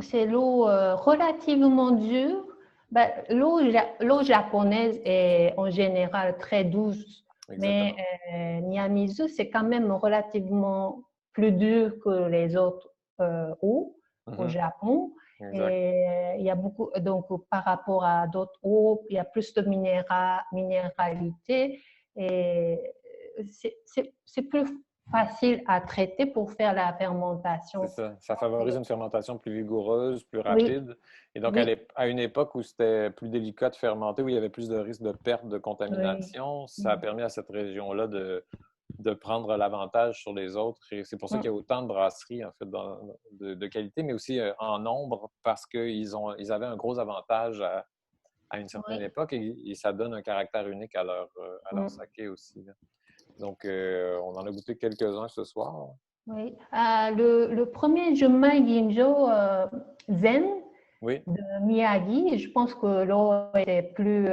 C'est l'eau relativement dure. L'eau japonaise est en général très douce. Exactement. Mais Miyamizu, c'est quand même relativement plus dur que les autres eaux au Japon. Exact. Et il y a beaucoup, donc par rapport à d'autres eaux, il y a plus de minéralité et c'est plus facile à traiter pour faire la fermentation. C'est ça. Ça favorise une fermentation plus vigoureuse, plus rapide. Oui. Et donc, à une époque où c'était plus délicat de fermenter, où il y avait plus de risques de perte, de contamination, ça a permis à cette région-là de prendre l'avantage sur les autres. Et c'est pour ça qu'il y a autant de brasseries, en fait, de qualité, mais aussi en nombre, parce qu'ils avaient un gros avantage à une certaine époque et ça donne un caractère unique à leur saké aussi. Là. Donc, on en a goûté quelques-uns ce soir. Oui. Le premier Junmai Ginjo Zen de Miyagi, je pense que l'eau était plus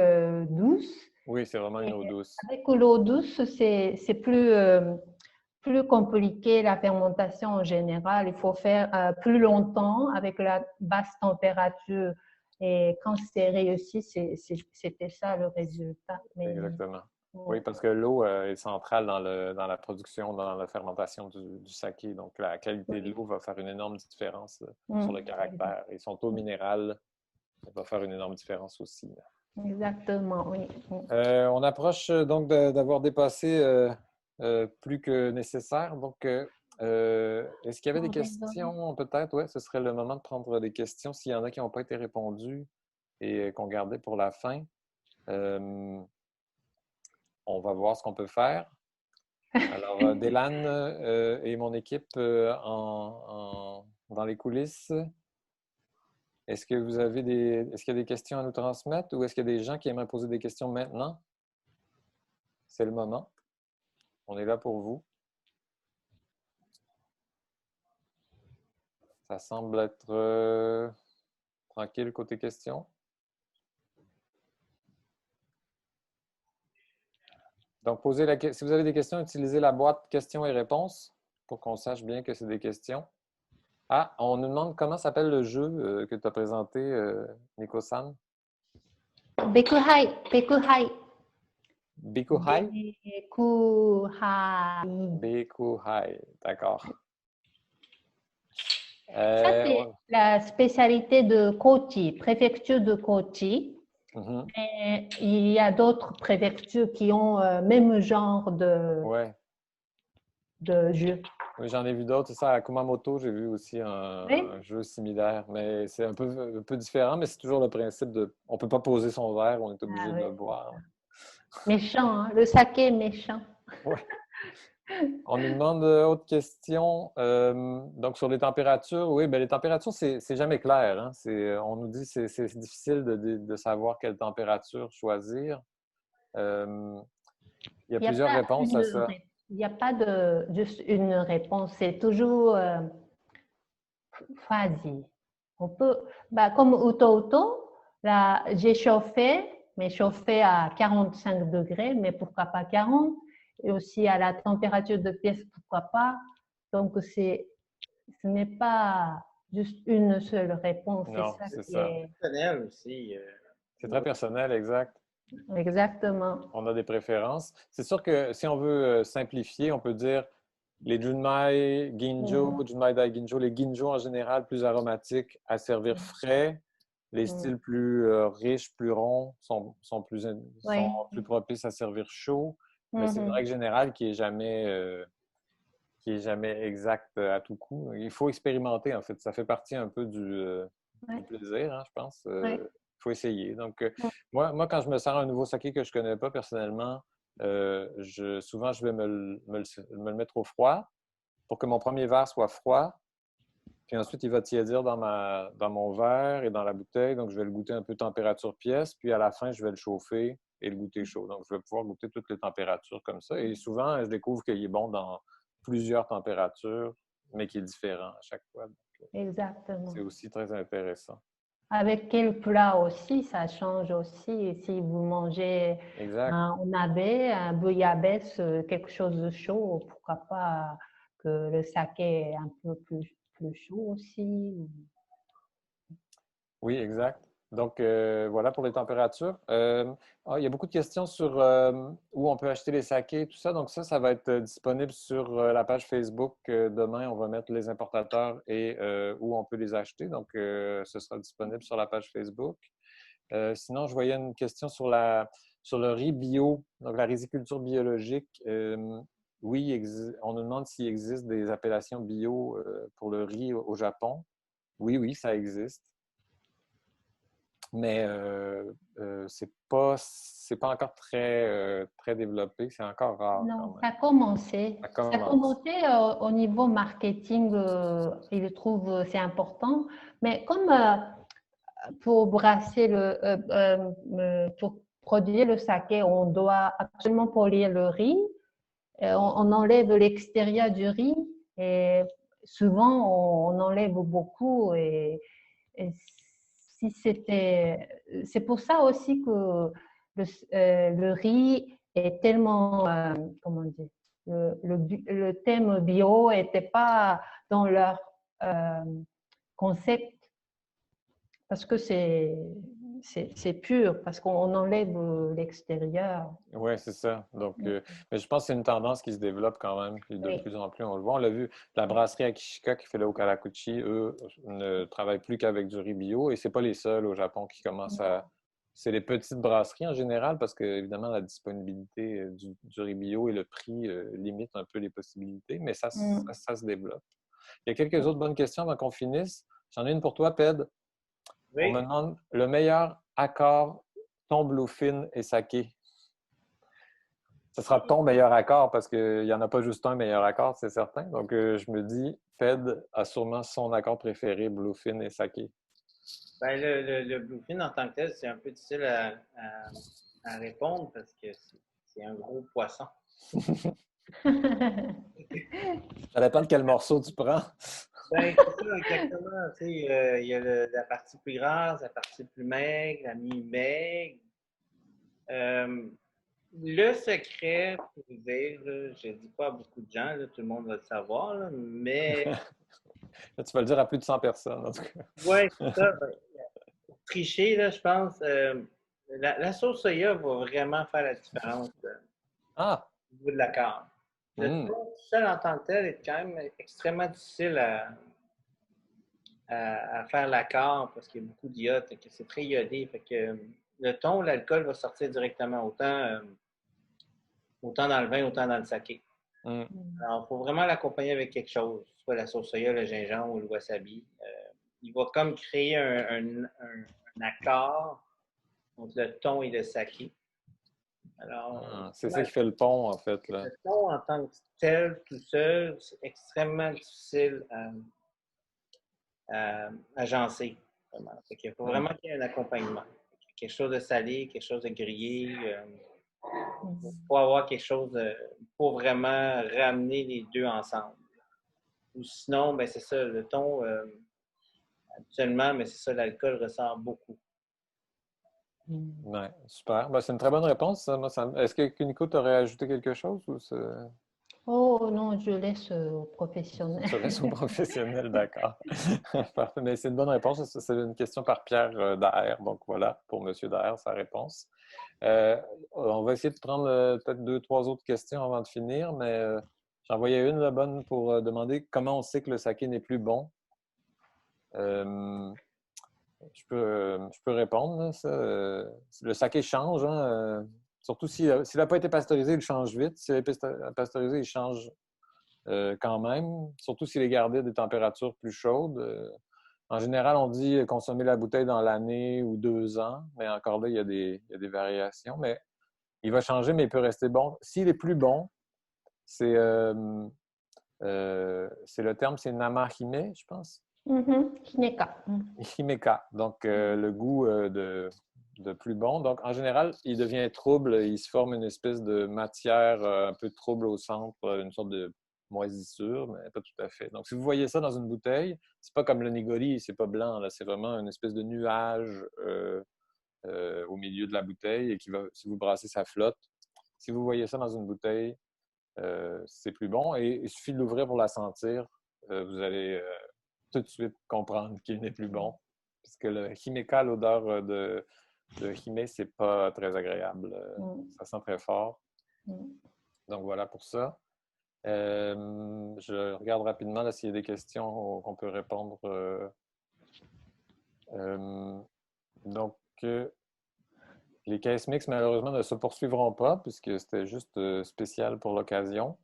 douce. Oui, c'est vraiment une eau douce. Avec l'eau douce, c'est plus compliqué la fermentation en général. Il faut faire plus longtemps avec la basse température. Et quand c'est réussi, c'était ça le résultat. Exactement. Oui, parce que l'eau est centrale dans la production, dans la fermentation du saké. Donc, la qualité de l'eau va faire une énorme différence sur le caractère. Et son taux minéral va faire une énorme différence aussi. Exactement, oui. On approche donc d'avoir dépassé plus que nécessaire. Donc, est-ce qu'il y avait des questions peut-être? Oui, ce serait le moment de prendre des questions s'il y en a qui n'ont pas été répondues et qu'on gardait pour la fin. On va voir ce qu'on peut faire. Alors, Délan et mon équipe dans les coulisses, est-ce qu'il y a des questions à nous transmettre ou est-ce qu'il y a des gens qui aimeraient poser des questions maintenant? C'est le moment. On est là pour vous. Ça semble être tranquille côté questions. Donc, si vous avez des questions, utilisez la boîte questions et réponses pour qu'on sache bien que c'est des questions. Ah, on nous demande comment s'appelle le jeu que tu as présenté, Nico-san. Bekuhai. Bekuhai. Bekuhai? Bekuhai. Bekuhai, d'accord. Ça, c'est la spécialité de Kochi, préfecture de Kochi. Et il y a d'autres préfectures qui ont même genre de jeu. Oui, j'en ai vu d'autres. Ça, à Kumamoto, j'ai vu aussi un jeu similaire, mais c'est un peu différent, mais c'est toujours le principe de... On ne peut pas poser son verre, on est obligé de le boire. Méchant, hein? Le saké est méchant. Oui. On nous demande autre question. Donc, sur les températures, oui, bien, les températures, c'est jamais clair. Hein? On nous dit que c'est difficile de savoir quelle température choisir. Il y a plusieurs réponses à ça. Il n'y a pas juste une réponse. C'est toujours phasé. On peut, comme Uto, j'ai chauffé, mais chauffé à 45 degrés, mais pourquoi pas 40? Et aussi à la température de pièce, pourquoi pas. Donc, ce n'est pas juste une seule réponse. Non, c'est ça. Personnel aussi. C'est très personnel, exact. Exactement. On a des préférences. C'est sûr que si on veut simplifier, on peut dire les Junmai Ginjo, Junmai Dai Ginjo, les Ginjo en général plus aromatiques à servir frais, Les styles plus riches, plus ronds sont plus propices à servir chaud. Mais c'est une règle générale qui n'est jamais exacte à tout coup. Il faut expérimenter, en fait. Ça fait partie un peu du plaisir, hein, je pense. Il faut essayer. Donc, moi, quand je me sers un nouveau saké que je ne connais pas personnellement, souvent, je vais me le mettre au froid pour que mon premier verre soit froid. Puis ensuite, il va tiédir dans mon verre et dans la bouteille. Donc, je vais le goûter un peu température pièce. Puis à la fin, je vais le chauffer et le goûter chaud. Donc, je vais pouvoir goûter toutes les températures comme ça. Et souvent, je découvre qu'il est bon dans plusieurs températures, mais qu'il est différent à chaque fois. Exactement. C'est aussi très intéressant. Avec quel plat aussi, ça change aussi. Et si vous mangez un nabe, un bouillabaisse, quelque chose de chaud, pourquoi pas que le saké est un peu plus chaud aussi. Oui, exact. Donc, voilà pour les températures. Il y a beaucoup de questions sur où on peut acheter les sakés et tout ça. Donc, ça va être disponible sur la page Facebook. Demain, on va mettre les importateurs et où on peut les acheter. Donc, ce sera disponible sur la page Facebook. Sinon, je voyais une question sur le riz bio, donc la riziculture biologique. Oui, on nous demande s'il existe des appellations bio pour le riz au Japon. Oui, ça existe. Mais c'est pas encore très développé. C'est encore rare. Non, ça a commencé. Ça a commencé au niveau marketing. Il trouve c'est important. Mais comme pour brasser pour produire le saké, on doit absolument polir le riz. On enlève l'extérieur du riz et souvent on enlève beaucoup et c'est pour ça aussi que le riz est tellement comment dire, le thème bio n'était pas dans leur concept parce que c'est pur, parce qu'on enlève l'extérieur. Oui, c'est ça. Donc, mais je pense que c'est une tendance qui se développe quand même. Puis de plus en plus, on le voit. On l'a vu, la brasserie Akishika qui fait le Okarakuchi, eux, ne travaillent plus qu'avec du riz bio. Et ce n'est pas les seuls au Japon qui commencent à... C'est les petites brasseries en général, parce que, évidemment, la disponibilité du riz bio et le prix limitent un peu les possibilités. Mais ça se développe. Il y a quelques autres bonnes questions avant qu'on finisse. J'en ai une pour toi, Ped. Oui. On me demande le meilleur accord thon, bluefin et saké. Ce sera ton meilleur accord parce qu'il n'y en a pas juste un meilleur accord, c'est certain. Donc, je me dis, Ped a sûrement son accord préféré, bluefin et saké. Ben, le bluefin en tant que tel, c'est un peu difficile à répondre parce que c'est un gros poisson. Ça dépend de quel morceau tu prends. Ben, c'est ça, exactement. Il y a la partie plus grasse, la partie plus maigre, la mi-maigre. Le secret, pour vous dire, je ne le dis pas à beaucoup de gens, là, tout le monde va le savoir, là, mais... Là, tu vas le dire à plus de 100 personnes, en tout cas. Oui, c'est ça. Pour tricher, là, je pense, la sauce soya va vraiment faire la différence au niveau de la carne. Le thon seul en tant que tel est quand même extrêmement difficile à faire l'accord parce qu'il y a beaucoup d'iode, c'est très iodé. Fait que le thon, l'alcool va sortir directement autant dans le vin, autant dans le saké. Alors, il faut vraiment l'accompagner avec quelque chose, soit la sauce soya, le gingembre ou le wasabi. Il va comme créer un accord entre le thon et le saké. Alors, c'est ça qui fait le pont, en fait. Là. Le thon, en tant que tel, tout seul, c'est extrêmement difficile à agencer. Il faut vraiment qu'il y ait un accompagnement. Quelque chose de salé, quelque chose de grillé. Il faut avoir quelque chose pour vraiment ramener les deux ensemble. Ou sinon, ben, c'est ça, le thon, habituellement, mais c'est ça, l'alcool ressort beaucoup. Oui, super. Ben, c'est une très bonne réponse. Est-ce que Kuniko t'aurait ajouté quelque chose? Ou Oh non, je laisse aux professionnels. Je laisse aux professionnels, d'accord. Parfait. Mais c'est une bonne réponse. C'est une question par Pierre Daher. Donc voilà, pour M. Daher, sa réponse. On va essayer de prendre peut-être 2-3 autres questions avant de finir, mais j'en voyais une bonne pour demander comment on sait que le saké n'est plus bon. je peux répondre. Là, ça. Le saké change. Hein, surtout s'il n'a pas été pasteurisé, il change vite. S'il a été pasteurisé, il change quand même. Surtout s'il est gardé à des températures plus chaudes. En général, on dit consommer la bouteille dans l'année ou 2 ans. Mais encore là, il y a des variations. Mais il va changer, mais il peut rester bon. S'il est plus bon, c'est le terme, c'est namahime, je pense. Himeka. Himeka. Donc, le goût de plus bon. Donc, en général, il devient trouble. Il se forme une espèce de matière un peu trouble au centre, une sorte de moisissure, mais pas tout à fait. Donc, si vous voyez ça dans une bouteille, c'est pas comme le nigori, c'est pas blanc. Là, c'est vraiment une espèce de nuage au milieu de la bouteille et qui va, si vous brassez, ça flotte. Si vous voyez ça dans une bouteille, c'est plus bon. Et il suffit de l'ouvrir pour la sentir. Vous allez tout de suite comprendre qu'il n'est plus bon. Puisque le himeka, l'odeur de hime, c'est pas très agréable. Ça sent très fort. Donc voilà pour ça. Je regarde rapidement là, s'il y a des questions qu'on peut répondre. Donc, les caisses mixtes, malheureusement, ne se poursuivront pas puisque c'était juste spécial pour l'occasion.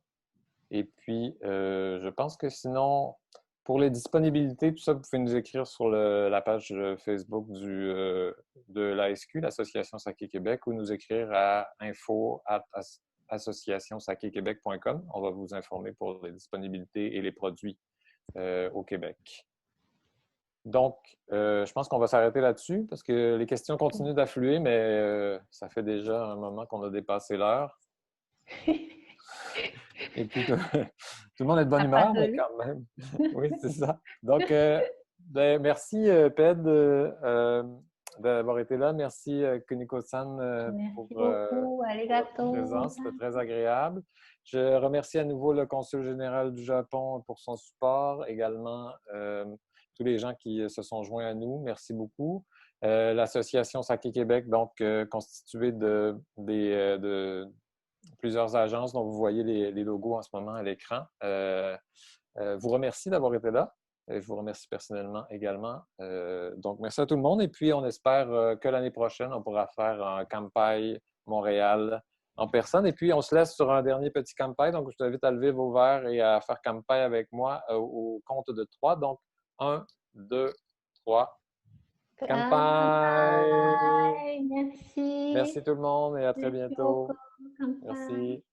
Et puis, je pense que sinon, pour les disponibilités, tout ça, vous pouvez nous écrire sur la page Facebook de l'ASQ, l'Association Saké Québec, ou nous écrire à info@associationsakéquebec.com. On va vous informer pour les disponibilités et les produits au Québec. Donc, je pense qu'on va s'arrêter là-dessus parce que les questions continuent d'affluer, mais ça fait déjà un moment qu'on a dépassé l'heure. Et puis, tout le monde est de bonne humeur, mais quand même. Oui, c'est ça. Donc, merci, Ped, d'avoir été là. Merci, Kuniko-san, pour votre présence. C'était très agréable. Je remercie à nouveau le Consul général du Japon pour son support. Également, tous les gens qui se sont joints à nous. Merci beaucoup. L'Association Saké Québec, donc constituée de plusieurs agences dont vous voyez les logos en ce moment à l'écran. Vous remercie d'avoir été là. Et je vous remercie personnellement également. Donc, merci à tout le monde. Et puis, on espère que l'année prochaine, on pourra faire un Kampai Montréal en personne. Et puis, on se laisse sur un dernier petit Kampai. Donc, je vous invite à lever vos verres et à faire Kampai avec moi au compte de 3. Donc, 1, 2, 3. Kampai! Merci. Merci tout le monde et à très bientôt. Merci.